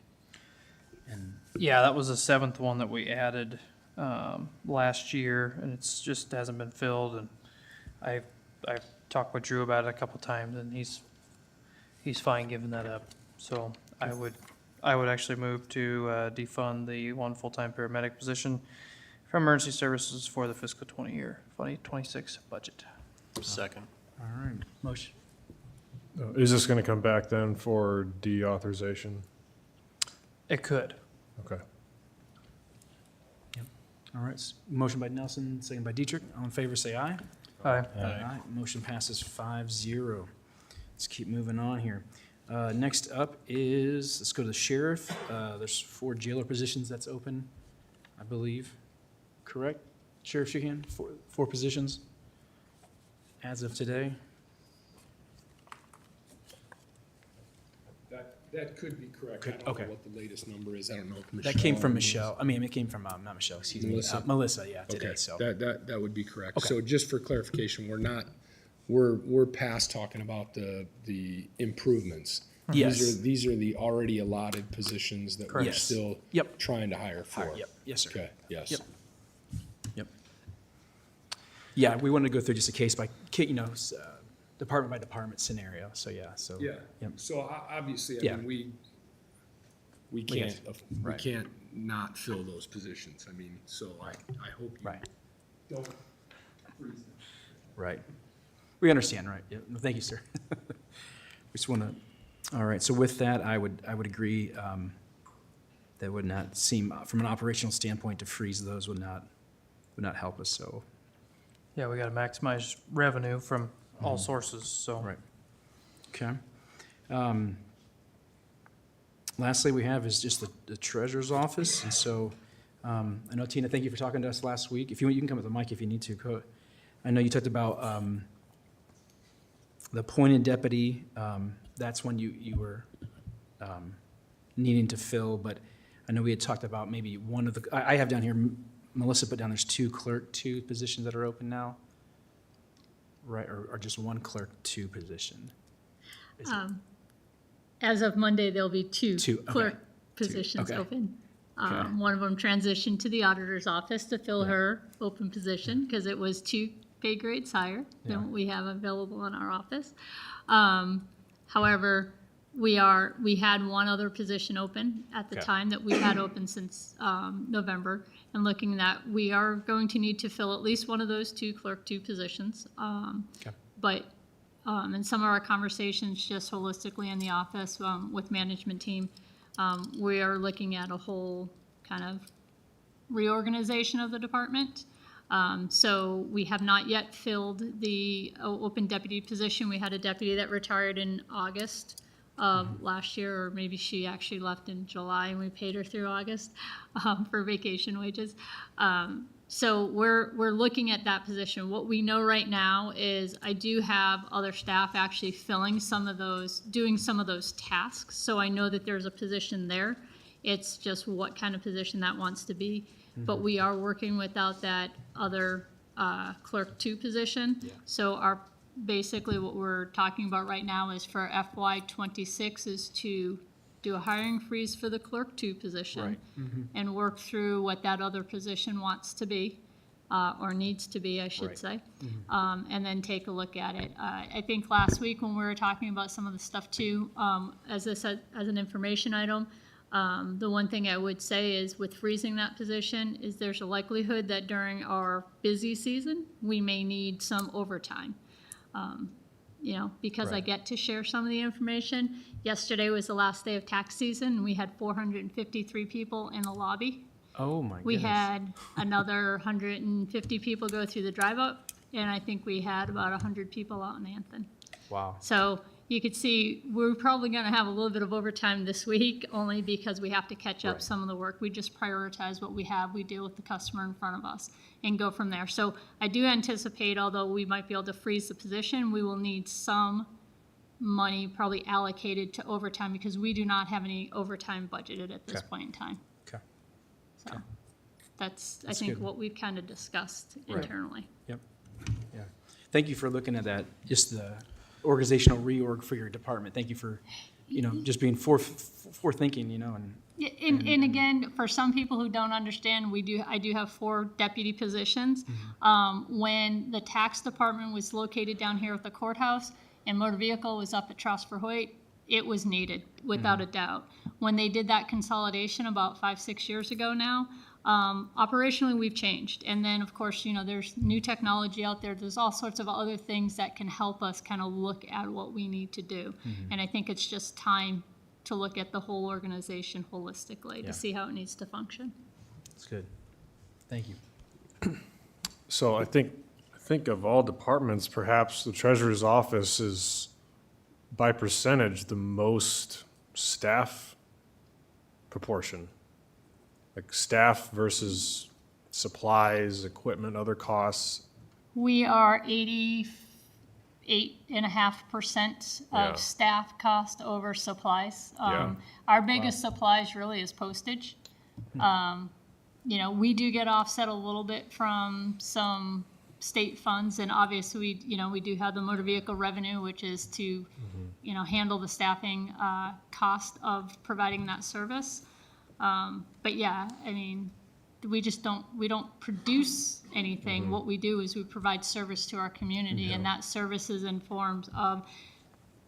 And Yeah, that was the 7th one that we added last year, and it's just hasn't been filled. And I've talked with Drew about it a couple times, and he's fine giving that up. So I would actually move to defund the one full-time paramedic position from emergency services for the fiscal 2026 budget. Second. All right, motion. Is this gonna come back then for deauthorization? It could. Okay. All right, motion by Nelson, second by Dietrich. All in favor, say aye. Aye. Aye. Motion passes 5-0. Let's keep moving on here. Next up is, let's go to the sheriff. There's 4 jailer positions that's open, I believe. Correct? Sheriff Sheehan, 4 positions as of today? That could be correct. I don't Okay. know what the latest number is. I don't know if That came from Michelle. Michelle. I mean, it came from, not Michelle, excuse me. Melissa. Melissa, yeah, today, Okay, so. that would be correct. Okay. So just for clarification, we're past talking about the improvements. Yes. These are the already allotted positions that we're Yes. still Yep. trying to hire for. Yep, yes, sir. Okay, yes. Yep. Yep. Yeah, we wanted to go through just a case by, department by department scenario, so yeah, so. Yeah, Yep. so obviously, Yeah. I mean, we get can't right. not fill those positions. I mean, so I hope you Right. don't freeze them. Right. We understand, right? Yeah. No, thank you, sir. We just want to, all right, so with that, I would agree, that would not seem, from an operational standpoint, to freeze those would not help us, so. Yeah, we got to maximize revenue from all sources, so. Right. Okay. Lastly, we have is just the treasurer's office, and so, I know, Tina, thank you for talking to us last week. If you want, you can come with the mic if you need to. I know you talked about the appointed deputy, that's when you were needing to fill, but I know we had talked about maybe one of the, I have down here, Melissa put down, there's 2 clerk 2 positions that are open now, right, or just one clerk 2 position? Is it- as of Monday, there'll be two Two, okay. clerk positions okay. open. Okay. One of them transitioned to the auditor's office to fill her open position because it was 2 pay grades higher than what we have available in our office. However, we had one other position open at the Okay. time that we've had open since November, and looking that we are going to need to fill at least one of those 2 clerk 2 positions. But in some of our conversations, just holistically in the office with management team, we are looking at a whole kind of reorganization of the department. So we have not yet filled the open deputy position. We had a deputy that retired in August of last year, or maybe she actually left in July and we paid her through August for vacation wages. So we're looking at that position. What we know right now is I do have other staff actually filling some of those, doing some of those tasks. So I know that there's a position there. It's just what kind of position that wants to be. But we are working without that other clerk 2 position. So basically what we're talking about right now is for FY '26 is to do a hiring freeze for the clerk 2 position and work through what that other position wants to be, or needs to be, I should say, and then take a look at it. I think last week when we were talking about some of the stuff too, as I said, as an information item, the one thing I would say is with freezing that position is there's a likelihood that during our busy season, we may need some overtime. Because I get to share some of the information. Yesterday was the last day of tax season, and we had 453 people in the lobby. Oh, my goodness. We had another 150 people go through the drive-up, and I think we had about 100 people out in Anthem. Wow. So you could see we're probably going to have a little bit of overtime this week, only because we have to catch up some of the work. We just prioritize what we have. We deal with the customer in front of us and go from there. So I do anticipate, although we might be able to freeze the position, we will need some money probably allocated to overtime because we do not have any overtime budgeted at this point in time. Okay. So that's I That's think, good. what we've kind of discussed Right. internally. Yep. Yeah. Thank you for looking at that, just the organizational reorg for your department. Thank you for, just being forward-thinking, and. Yeah, and again, for some people who don't understand, I do have 4 deputy positions. When the tax department was located down here at the courthouse and motor vehicle was up at Trosper Hoyt, it was needed, without a doubt. When they did that consolidation about 5-6 years ago now, operationally, we've changed. And then, of course, there's new technology out there. There's all sorts of other things that can help us kind of look at what we need to do. And I think it's just time to look at the whole organization holistically Yeah. to see how it needs to function. That's good. Thank you. So I think of all departments, perhaps the treasurer's office is by percentage the most staff proportion. Like staff versus supplies, equipment, other costs. We are 88.5% Yeah. of staff cost over supplies. Yeah. Our biggest supplies really is postage. We do get offset a little bit from some state funds, and obviously, we do have the motor vehicle revenue, which is to, handle the staffing cost of providing that service. But yeah, I mean, we don't produce anything. What we do is we provide service to our community, and that service is in forms of,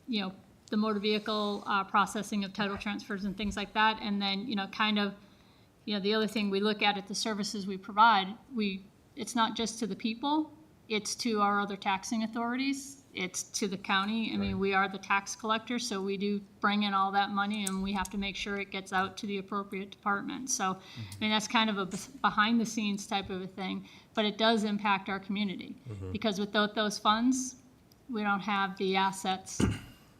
the motor vehicle processing of title transfers and things like that. And then, the other thing we look at the services we provide, it's not just to the people, it's to our other taxing authorities. It's to the county. I mean, we are the tax collector, so we do bring in all that money, and we have to make sure it gets out to the appropriate department. So, I mean, that's kind of a behind-the-scenes type of a thing, but it does impact our community. Because without those funds, we don't have the assets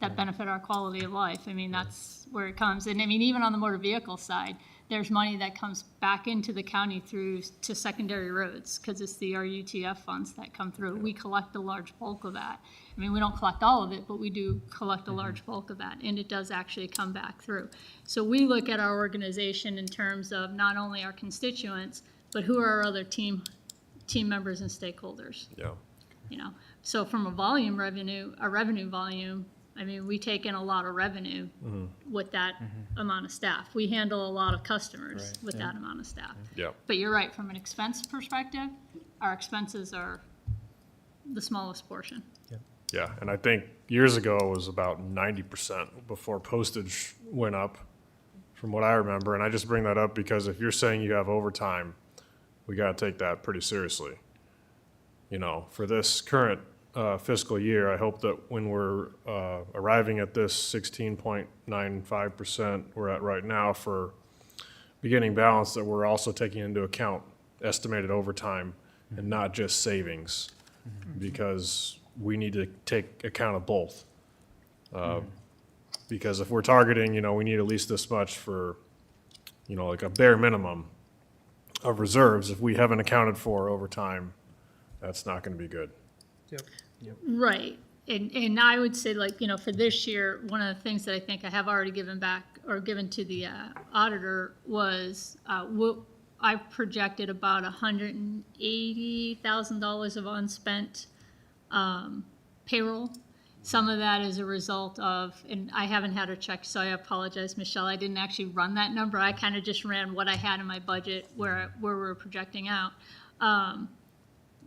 that benefit our quality of life. I mean, that's where it comes. And I mean, even on the motor vehicle side, there's money that comes back into the county through to secondary roads, because it's the RUTF funds that come through. We collect a large bulk of that. I mean, we don't collect all of it, but we do collect a large bulk of that, and it does actually come back through. So we look at our organization in terms of not only our constituents, but who are our other team members and stakeholders. Yeah. So from a revenue volume, I mean, we take in a lot of revenue with that amount of staff. We handle a lot of customers Right, with yeah. that amount of staff. Yep. But you're right, from an expense perspective, our expenses are the smallest portion. Yeah, and I think years ago it was about 90% before postage went up, from what I remember. And I just bring that up because if you're saying you have overtime, we got to take that pretty seriously. You know, for this current fiscal year, I hope that when we're arriving at this 16.95% we're at right now for beginning balance, that we're also taking into account estimated overtime and not just savings, because we need to take account of both. Because if we're targeting, you know, we need at least this much for, you know, like a bare minimum of reserves, if we haven't accounted for overtime, that's not going to be good. Right, and I would say, like, you know, for this year, one of the things that I think I have already given back, or given to the auditor, was, I've projected about $180,000 of unspent payroll. Some of that is a result of, and I haven't had a check, so I apologize, Michelle, I didn't actually run that number. I kind of just ran what I had in my budget where we're projecting out.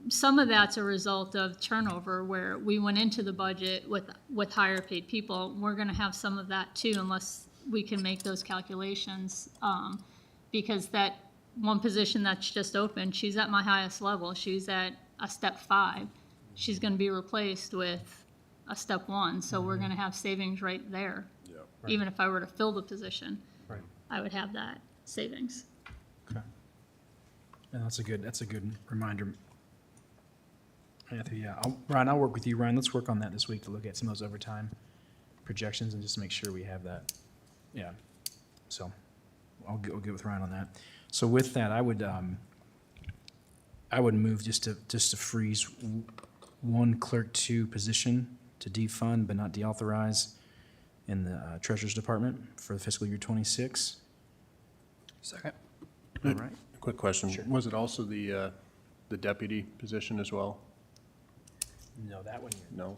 Some of that's a result of turnover, where we went into the budget with higher paid people. We're gonna have some of that too, unless we can make those calculations. Because that one position that's just open, she's at my highest level. She's at a step 5. She's gonna be replaced with a step 1, so we're gonna have savings right there. Even if I were to fill the position, Right. I would have that savings. Okay. And that's a good reminder. Anthony, yeah, Ryan, I'll work with you. Ryan, let's work on that this week to look at some of those overtime projections and just make sure we have that. Yeah. So I'll get with Ryan on that. So with that, I would move just to freeze one clerk 2 position to defund but not deauthorize in the Treasurer's Department for the fiscal year 26. Second. All right. Quick question. Was it also the deputy position as well? No, that one. No?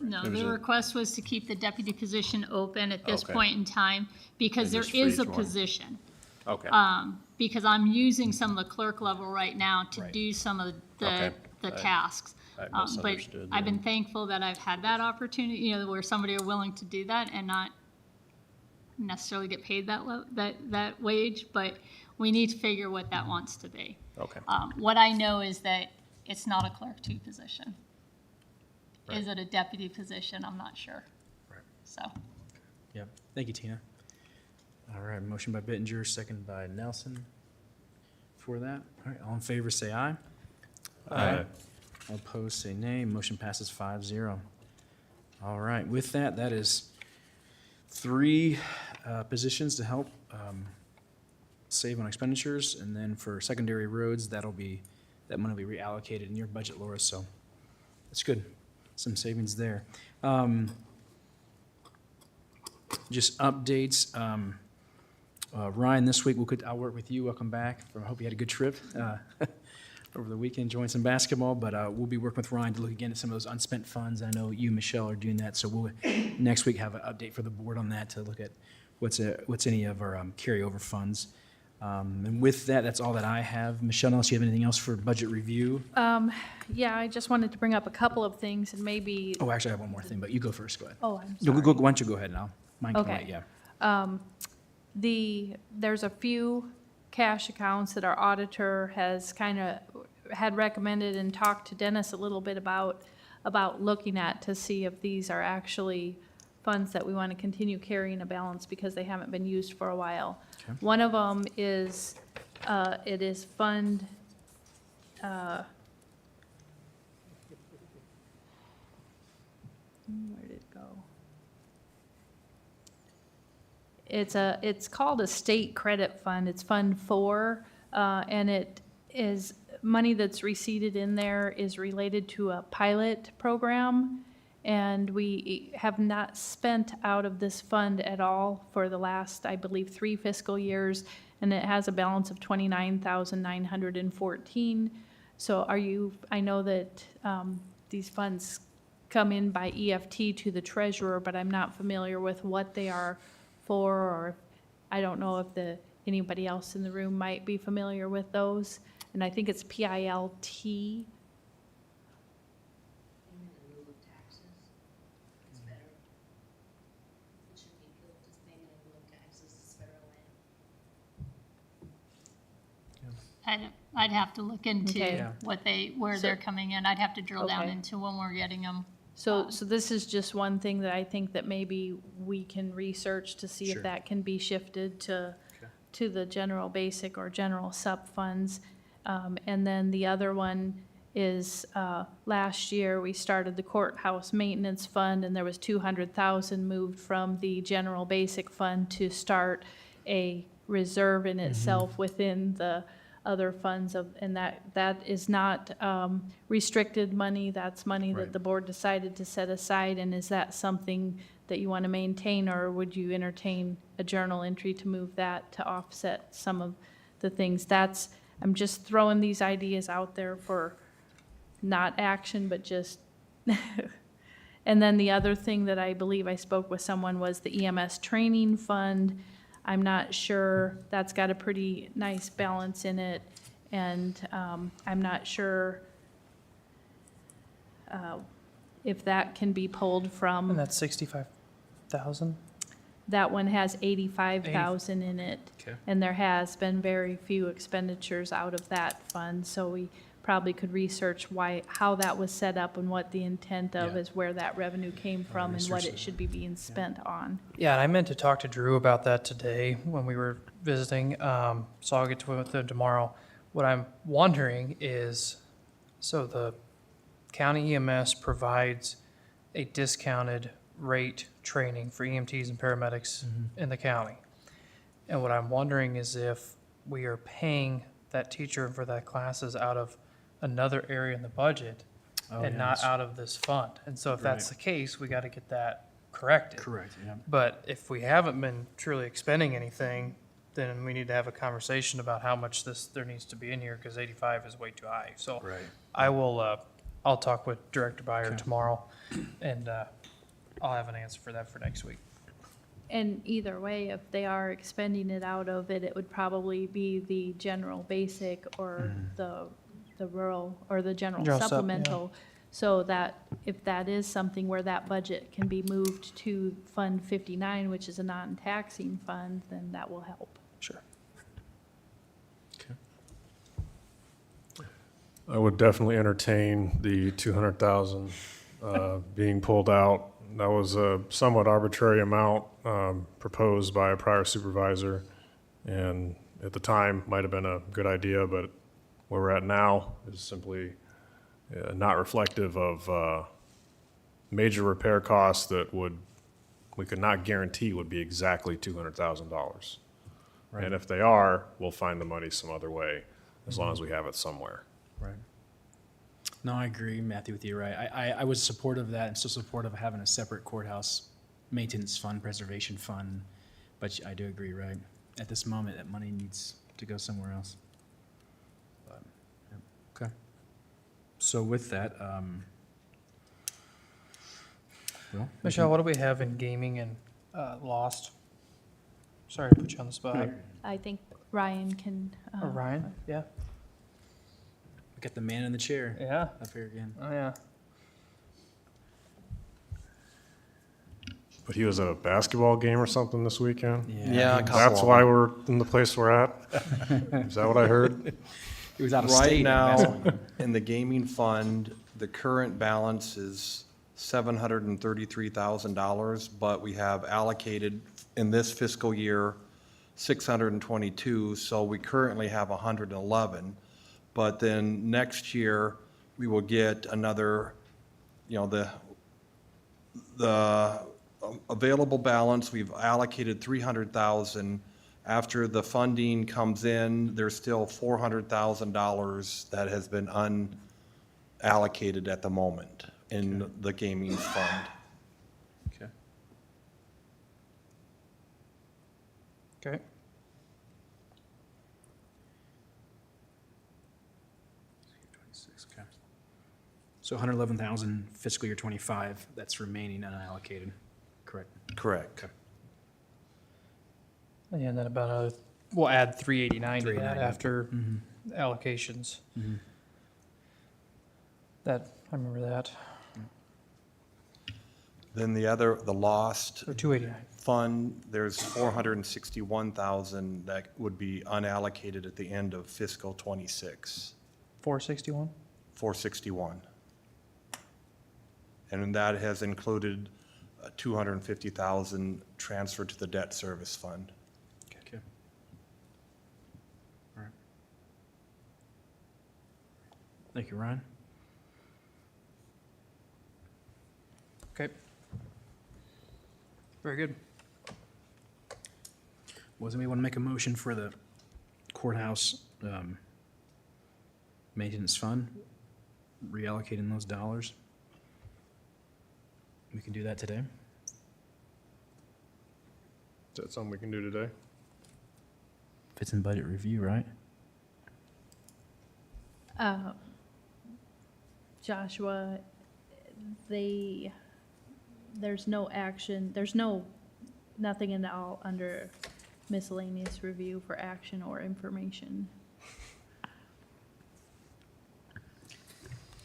No, There was the a- request was to keep the deputy position open at this Okay. point in time, because And there just is a freeze one. position. Okay. Because I'm using some of the clerk level right now to Right. do some of Okay. the tasks. I But misunderstood I've been then. thankful that I've had that opportunity, you know, where somebody are willing to do that and not necessarily get paid that wage, but we need to figure what that wants to be. Okay. What I know is that it's not a clerk 2 position. Is it a deputy position? I'm not sure. Right. So, Yep. Thank you, Tina. All right, motion by Bittinger, second by Nelson for that. All right, all in favor, say aye. Aye. All opposed, say nay. Motion passes 5-0. All right, with that, that is 3 positions to help save on expenditures, and then for secondary roads, that money will be reallocated in your budget, Laura, so that's good. Some savings there. Just updates. Ryan, this week, I'll work with you. Welcome back. I hope you had a good trip over the weekend, enjoying some basketball, but we'll be working with Ryan to look again at some of those unspent funds. I know you, Michelle, are doing that, so we'll next week have an update for the board on that to look at what's any of our carryover funds. And with that, that's all that I have. Michelle, unless you have anything else for budget review? Yeah, I just wanted to bring up a couple of things and maybe, Oh, actually, I have one more thing, but you go first. Go ahead. oh, I'm Why sorry. don't you go ahead now? Mine can Okay. wait, yeah. There's a few cash accounts that our auditor has had recommended and talked to Dennis a little bit about looking at to see if these are actually funds that we want to continue carrying a balance because they haven't been used for a while. Okay. One of them is, it is fund, where did it go? It's called a state credit fund. It's Fund 4, and it is, money that's receipted in there is related to a pilot program, and we have not spent out of this fund at all for the last, I believe, 3 fiscal years, and it has a balance of $29,914. So I know that these funds come in by EFT to the treasurer, but I'm not familiar with what they are for, or I don't know if anybody else in the room might be familiar with those. And I think it's PILT. I'd have to look Okay. into Yeah. where they're coming in. I'd have to drill down Okay. into when we're getting them. So this is just one thing that I think that maybe we can research to see Sure. if that can be shifted to the general basic or general sup funds. And then the other one is, last year, we started the courthouse maintenance fund, and there was 200,000 moved from the general basic fund to start a reserve in itself within the other funds and that is not restricted money, that's money that Right. the board decided to set aside, and is that something that you want to maintain, or would you entertain a journal entry to move that to offset some of the things? I'm just throwing these ideas out there for not action, but just, and then the other thing that I believe I spoke with someone was the EMS training fund. I'm not sure, that's got a pretty nice balance in it, and I'm not sure if that can be pulled And from, that's 65,000? that one has 85,000 in it. Okay. And there has been very few expenditures out of that fund, so we probably could research how that was set up and what the intent of Yeah. is, where that revenue came from and what research it that. should be being spent on. Yeah, and I meant to talk to Drew about that today when we were visiting, so I'll get to it with him tomorrow. What I'm wondering is, so the county EMS provides a discounted rate training for EMTs and paramedics in the county. And what I'm wondering is if we are paying that teacher for that classes out of another area in the budget and not yes. out of this fund. And so if that's the case, we got to get that corrected. Correct, yeah. But if we haven't been truly expending anything, then we need to have a conversation about how much there needs to be in here, because 85 is way too high. So Right. I will, I'll talk with Director Byer Okay. tomorrow, and I'll have an answer for that for next week. And either way, if they are expending it out of it, it would probably be the general basic or the rural, or the general General sup, yeah. supplemental. So that, if that is something where that budget can be moved to Fund 59, which is a non-taxing fund, then that will help. Sure. I would definitely entertain the 200,000 being pulled out. That was a somewhat arbitrary amount proposed by a prior supervisor, and at the time might have been a good idea, but where we're at now is simply not reflective of major repair costs that we could not guarantee would be exactly $200,000. Right. And if they are, we'll find the money some other way, as long as we have it somewhere. Right. No, I agree, Matthew, with you, right? I was supportive of that and still supportive of having a separate courthouse maintenance fund, preservation fund, but I do agree, right? At this moment, that money needs to go somewhere else. But, yeah, okay. So with that, well. we Michelle, can- what do we have in gaming and Lost? Sorry to put you on the spot. I think Ryan can. Or Ryan, yeah? We got the man in the chair Yeah. up here again. Oh, yeah. But he was at a basketball game or something this weekend? Yeah, a he was- couple That's of why them. we're in the place we're at? Is that what I heard? He was out of Right state. now, in the gaming fund, the current balance is $733,000, but we have allocated in this fiscal year 622, so we currently have 111. But then next year, we will get another, the available balance, we've allocated 300,000. After the funding comes in, there's still $400,000 that has been unallocated at the moment in the gaming fund. Okay. Okay. So So 111,000 fiscal year '25, that's remaining unallocated, correct? Correct. And then about we'll add 389 to that 389. after allocations. That, I remember that. Then the lost Or 289. fund, there's 461,000 that would be unallocated at the end of fiscal '26. 461? 461. And that has included 250,000 transferred to the debt service fund. Okay. All right. Thank you, Ryan. Okay. Very good. Was anybody want to make a motion for the courthouse maintenance fund, reallocating those dollars? We can do that today. Is that something we can do today? If it's in budget review, right? Joshua, there's no action, nothing in all under miscellaneous review for action or information.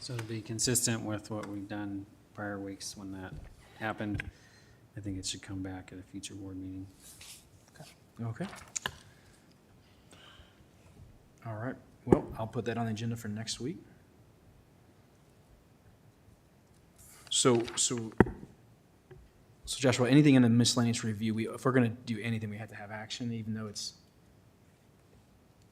So to be consistent with what we've done prior weeks when that happened, I think it should come back at a future board meeting. Okay. All right. Well, I'll put that on the agenda for next week. So Joshua, anything in the miscellaneous review, if we're gonna do anything, we have to have action, even though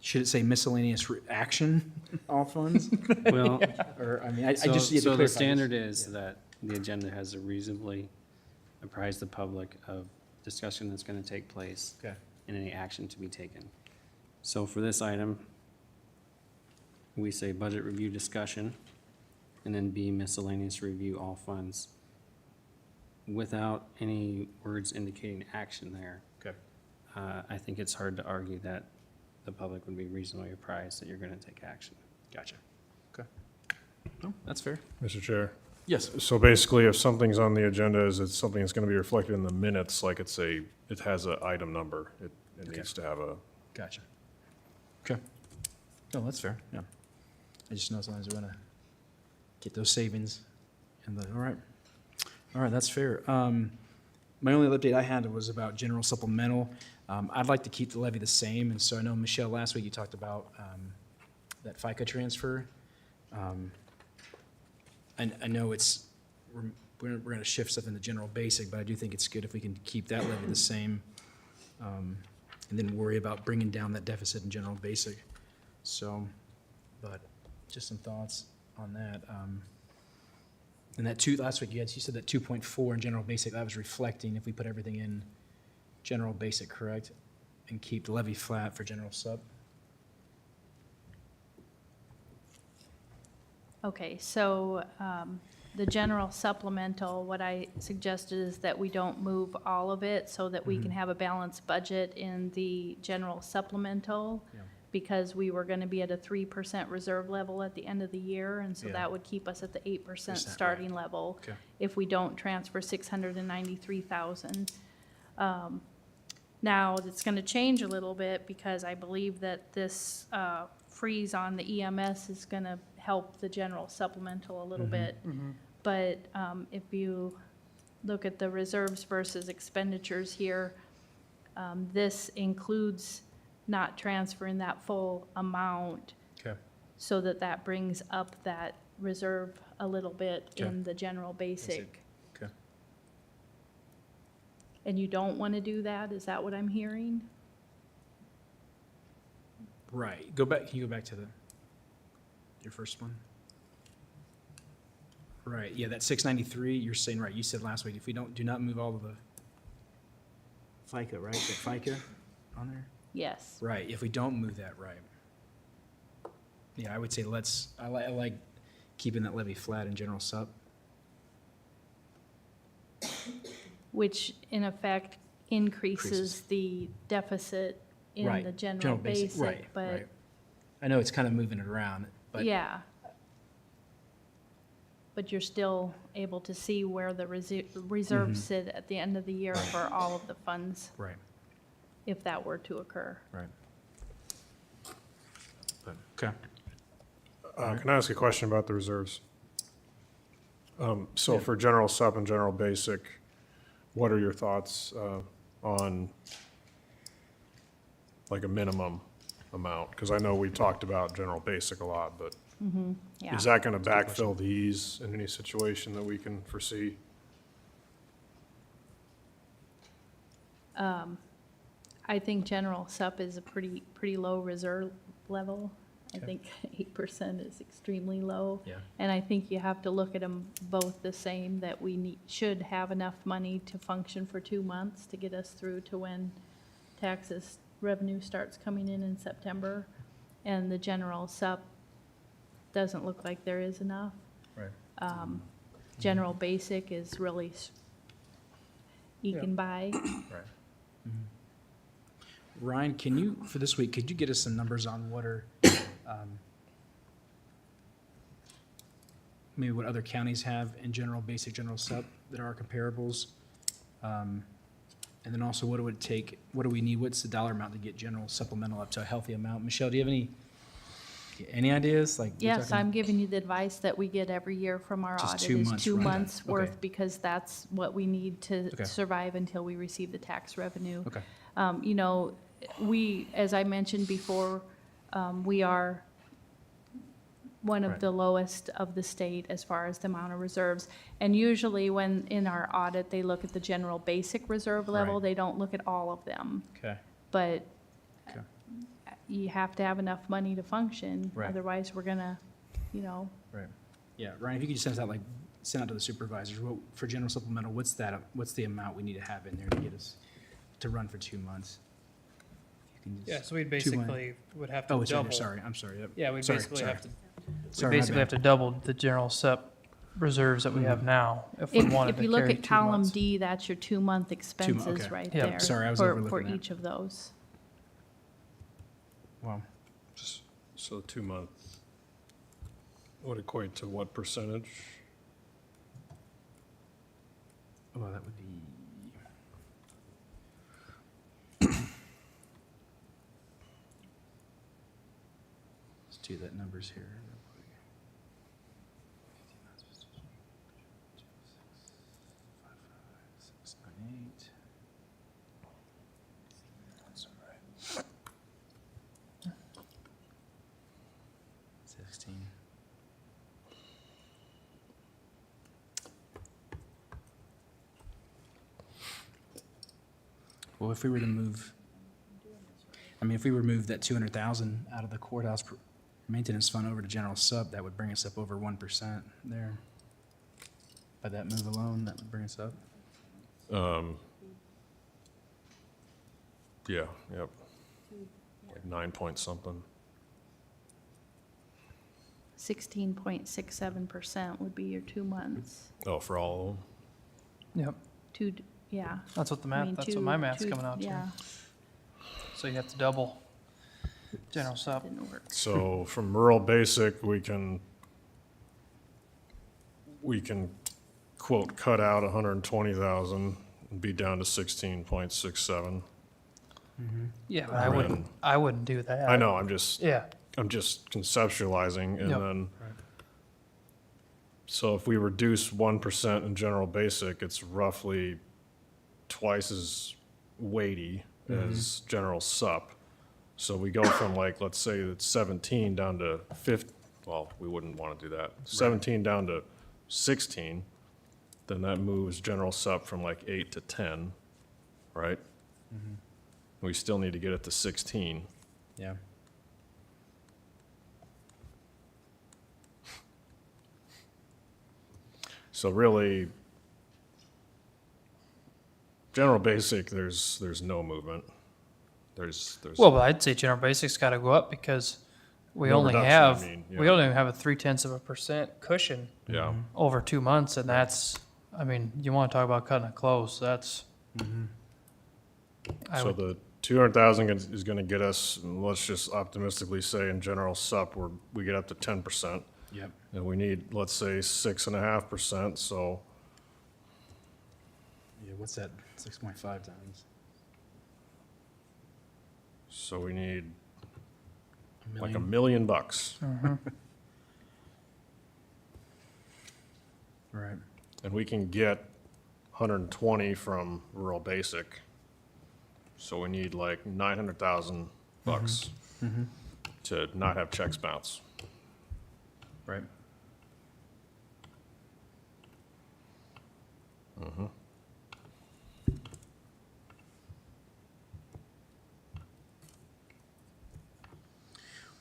should it say miscellaneous action, all funds? Well, Or, I mean, I so, just need to so the clarify. standard is that the agenda has to reasonably apprise the public of discussion that's gonna take place Okay. and any action to be taken. So for this item, we say budget review discussion, and then B, miscellaneous review all funds, without any words indicating action there. Okay. I think it's hard to argue that the public would be reasonably apprised that you're gonna take action. Gotcha. Okay. No, that's fair. Mr. Chair? Yes. So basically, if something's on the agenda, is it something that's gonna be reflected in the minutes, like it has a item number? It Okay. needs to have a, Gotcha. Okay. No, that's fair, yeah. I just know sometimes we want to get those savings. All right. All right, that's fair. My only update I had was about general supplemental. I'd like to keep the levy the same, and so I know, Michelle, last week you talked about that FICA transfer. I know we're going to shift stuff into general basic, but I do think it's good if we can keep that levy the same, and then worry about bringing down that deficit in general basic. So, but just some thoughts on that. And that last week you said that 2.4 in general basic, that was reflecting if we put everything in general basic, correct? And keep the levy flat for general sub? Okay, so the general supplemental, what I suggested is that we don't move all of it so that we can have a balanced budget in the general supplemental, Yeah. because we were going to be at a 3% reserve level at the end of the year, and so Yeah. that would keep us at the 8% Right. starting level Okay. if we don't transfer 693,000. Now, it's going to change a little bit because I believe that this freeze on the EMS is going to help the general supplemental a little bit. But if you look at the reserves versus expenditures here, this includes not transferring that full amount, Okay. so that brings up that reserve a little bit Okay. in the general basic. Okay. And you don't want to do that? Is that what I'm hearing? Right. Can you go back to your first one? Right, yeah, that 693, you're saying, right, you said last week, if we do not move all of the FICA, right, the FICA on there? Yes. Right, if we don't move that, right. Yeah, I would say I like keeping that levy flat in general sub. Which in effect increases Increases. the deficit in Right, the general basic, right, but, right. I know it's kind of moving it around, but. yeah. but you're still able to see where the reserves sit at the end of the year for all of the funds, Right, if that were to occur. right. But, okay. Can I ask a question about the reserves? So for general sup and general basic, what are your thoughts on like a minimum amount? Because I know we talked about general basic a lot, but Yeah. is that going to backfill these in any situation that we can foresee? I think general sup is a pretty low reserve level. I think 8% is extremely low. Yeah. And I think you have to look at them both the same, that we should have enough money to function for 2 months to get us through to when taxes revenue starts coming in September. And the general sup doesn't look like there is enough. Right. General basic is really eking by. Right. Ryan, can you, for this week, could you get us some numbers on what are, maybe what other counties have in general basic, general sup that are our comparables? And then also, what it would take, what do we need, what's the dollar amount to get general supplemental up to a healthy amount? Michelle, do you have any ideas? Like, we're Yes, talking- I'm giving you the advice that we get every year from our Just audit 2 is months 2 rundown. months Okay. worth, because that's what we need Okay. to survive until we receive the tax revenue. Okay. You know, we, as I mentioned before, we are one of Right. the lowest of the state as far as the amount of reserves. And usually when, in our audit, they look at the general basic reserve level, Right. they don't look at all of them. Okay. But Okay. you have to have enough money to function, Right. otherwise we're gonna, you know, Right. Yeah, Ryan, if you could just send out, send out to the supervisors, what, for general supplemental, what's the amount we need to have in there to get us, to run for 2 months? If you can just- Yeah, so we'd 2 months. basically would have to Oh, it's right double. there, sorry, I'm sorry, yep. Yeah, we Sorry, basically sorry. have to, we Sorry, my basically bad. have to double the general sup reserves that we have now if we wanted If to you look carry at 2 column months. D, that's your 2-month expenses okay. right Yeah. there. Sorry, I was For overlooking that. each of those. Wow, So 2 months would equate to what percentage? well, that would be. Let's do that numbers here real quick. 698. That's all right. 16. Well, if we were to move, if we remove that 200,000 out of the courthouse maintenance fund over to general sub, that would bring us up over 1% there. By that move alone, that would bring us up. Yeah, yep. Like 9 point something. 16.67% would be your 2 months. Oh, for all of them? Yep, Yeah. that's what the I mean, math, that's what my math's two- coming out to. Yeah, So you have to double general sup. didn't work. So from rural basic, we can quote, cut out 120,000 and be down to 16.67. Yeah, but Right. I wouldn't do that. I know, I'm just Yeah, conceptualizing and Yep. then. So if we reduce 1% in general basic, it's roughly twice as weighty as general sup. So we go from let's say it's 17 down to 50, well, we wouldn't want to do that. 17 down to 16, then that moves general sup from 8 to 10, right? We still need to get it to 16. Yeah. So really, general basic, there's no movement. There's well, but I'd say general basic's gotta go up because we No only reduction, have, I mean, we yeah. only have a 0.3% cushion yeah. over 2 months, and that's, I mean, you wanna talk about cutting it close, that's. I So would- the 200,000 is going to get us, let's just optimistically say in general sup, we get up to 10%. Yep. And we need, let's say, 6.5%, so Yeah, what's that, 6.5 times? so we need A like million? $1 million bucks. Right. And we can get 120 from rural basic. So we need like 900,000 bucks to not have checks bounce. Right.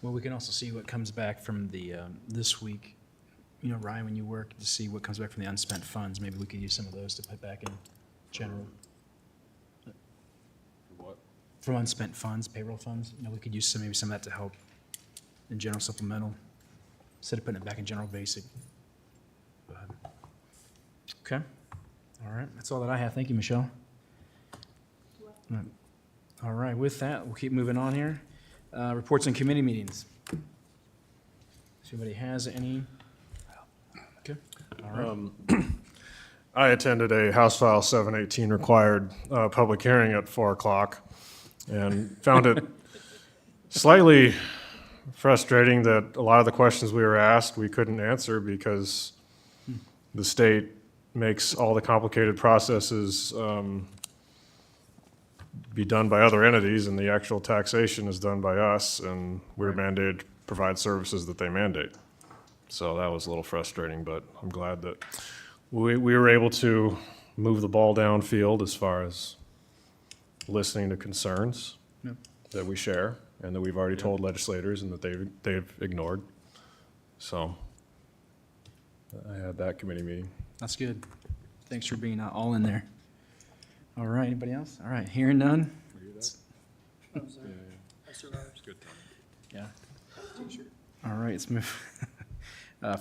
Well, we can also see what comes back from the, this week. You know, Ryan, when you work, to see what comes back from the unspent funds, maybe we could use some of those to put back in general. What? From unspent funds, payroll funds, you know, we could use some, maybe some of that to help in general supplemental, instead of putting it back in general basic. But- Okay, all right, that's all that I have. Thank you, Michelle. All right, with that, we'll keep moving on here. Reports and committee meetings. If anybody has any? Okay, all right. I attended a House File 718 required public hearing at 4 o'clock and found it slightly frustrating that a lot of the questions we were asked, we couldn't answer because the state makes all the complicated processes be done by other entities, and the actual taxation is done by us, and we're mandated to provide services that they mandate. So that was a little frustrating, but I'm glad that we were able to move the ball downfield as far as listening to concerns Yep. that we share and that we've already told legislators and that they've ignored. So I had that committee meeting. That's good. Thanks for being all in there. All right, anybody else? All right, hearing none? Yeah. All right, let's move.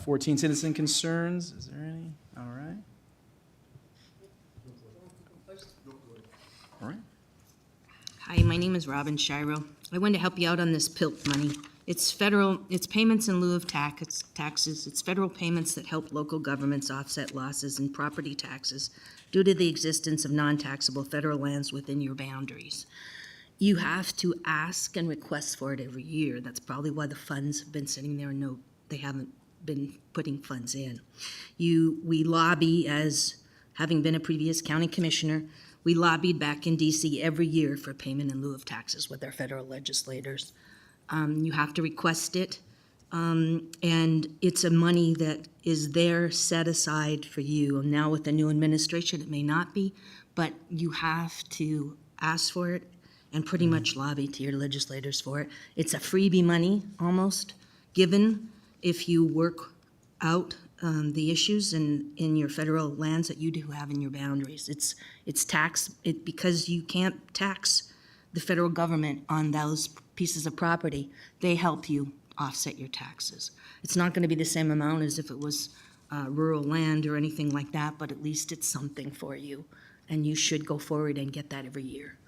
14 citizen concerns, is there any? All right. All right. Hi, my name is Robin Shiro. I wanted to help you out on this PILT money. It's federal, it's payments in lieu of taxes. It's federal payments that help local governments offset losses in property taxes due to the existence of non-taxable federal lands within your boundaries. You have to ask and request for it every year. That's probably why the funds have been sitting there and no, they haven't been putting funds in. We lobby, as having been a previous county commissioner, we lobbied back in DC every year for payment in lieu of taxes with our federal legislators. You have to request it, and it's a money that is there set aside for you. And now with the new administration, it may not be, but you have to ask for it and pretty much lobby to your legislators for it. It's a freebie money, almost, given if you work out the issues in your federal lands that you do have in your boundaries. It's because you can't tax the federal government on those pieces of property. They help you offset your taxes. It's not going to be the same amount as if it was rural land or anything like that, but at least it's something for you. And you should go forward and get that every year.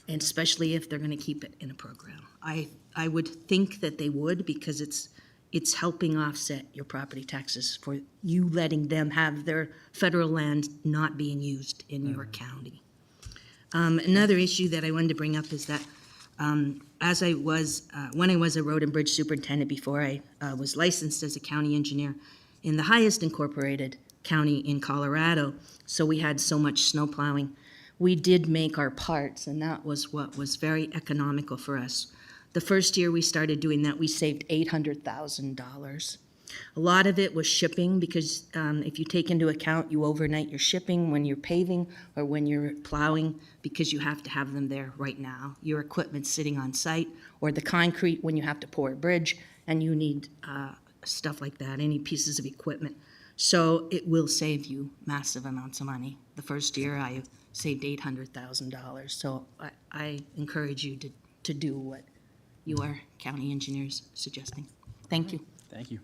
And especially if they're going to keep it in a program. I would think that they would, because it's helping offset your property taxes for you letting them have their federal land not being used in your county. Another issue that I wanted to bring up is that when I was a road and bridge superintendent before I was licensed as a county engineer in the highest incorporated county in Colorado, so we had so much snow plowing, we did make our parts, and that was what was very economical for us. The first year we started doing that, we saved $800,000. A lot of it was shipping, because if you take into account you overnight your shipping when you're paving or when you're plowing, because you have to have them there right now. Your equipment's sitting on site, or the concrete when you have to pour a bridge and you need stuff like that, any pieces of equipment. So it will save you massive amounts of money. The first year I saved $800,000. So I encourage you to do what your county engineer's suggesting. Thank you. Thank you.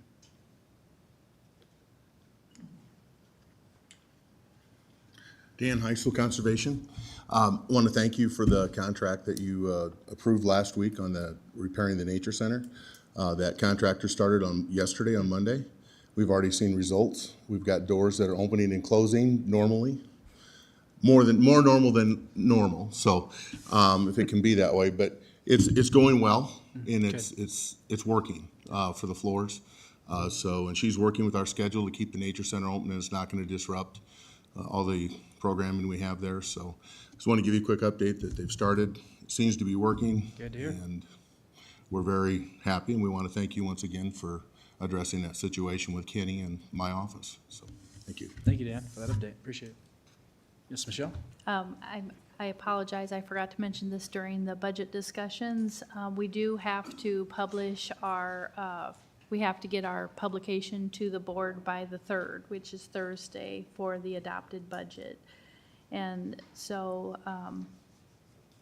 Dan, High School Conservation. Want to thank you for the contract that you approved last week on the repairing the nature center. That contractor started on yesterday, on Monday, We've already seen results. We've got doors that are opening and closing normally, more normal than normal. So, if it can be that way, but it's going well, and it's working, for the floors. And she's working with our schedule to keep the nature center open, and it's not gonna disrupt, all the programming we have there. So, just want to give you a quick update that they've started. It seems to be working. Good to hear. And we're very happy, and we want to thank you once again for addressing that situation with Kenny and my office. So, thank you. Thank you, Dan, for that update. Appreciate it. Yes, Michelle? I apologize, I forgot to mention this during the budget discussions. We do have to publish we have to get our publication to the board by the 3rd, which is Thursday, for the adopted budget. And so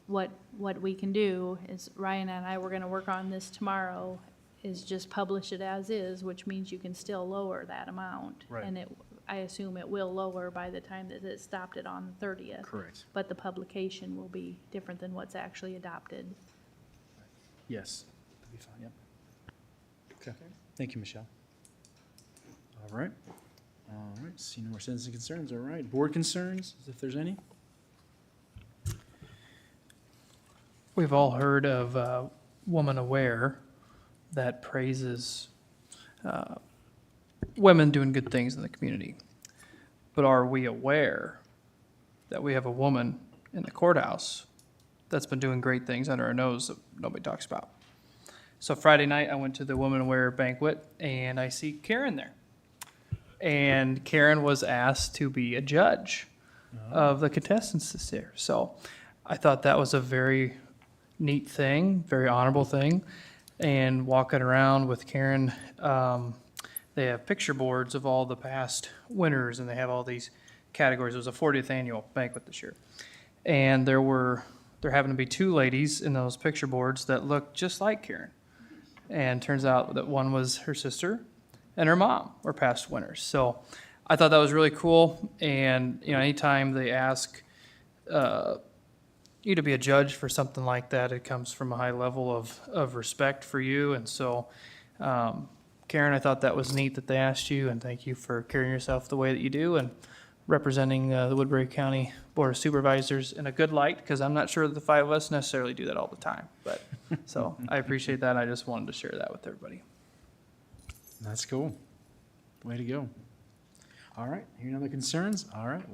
what we can do is, Ryan and I, we're gonna work on this tomorrow, is just publish it as is, which means you can still lower that amount. Right. And I assume it will lower by the time that it's adopted on the 30th. Correct. But the publication will be different than what's actually adopted. Yes. That'd be fine, yep. Okay. Thank you, Michelle. All right. See no more citizen concerns. All right. Board concerns, if there's any? We've all heard of Woman Aware that praises women doing good things in the community. But are we aware that we have a woman in the courthouse that's been doing great things under our nose that nobody talks about? So Friday night, I went to the Woman Aware banquet, and I see Karen there. And Karen was asked to be a judge of the contestants this year. So I thought that was a very neat thing, very honorable thing. And walking around with Karen, they have picture boards of all the past winners, and they have all these categories. It was a 40th annual banquet this year. And there happened to be 2 ladies in those picture boards that looked just like Karen. And turns out that one was her sister and her mom were past winners. So I thought that was really cool. And, anytime they ask you to be a judge for something like that, it comes from a high level of respect for you. And so, Karen, I thought that was neat that they asked you, and thank you for carrying yourself the way that you do and representing the Woodbury County Board of Supervisors in a good light, because I'm not sure that the 5 of us necessarily do that all the time. But so I appreciate that. I just wanted to share that with everybody. That's cool. Way to go. All right. Any other concerns? All right.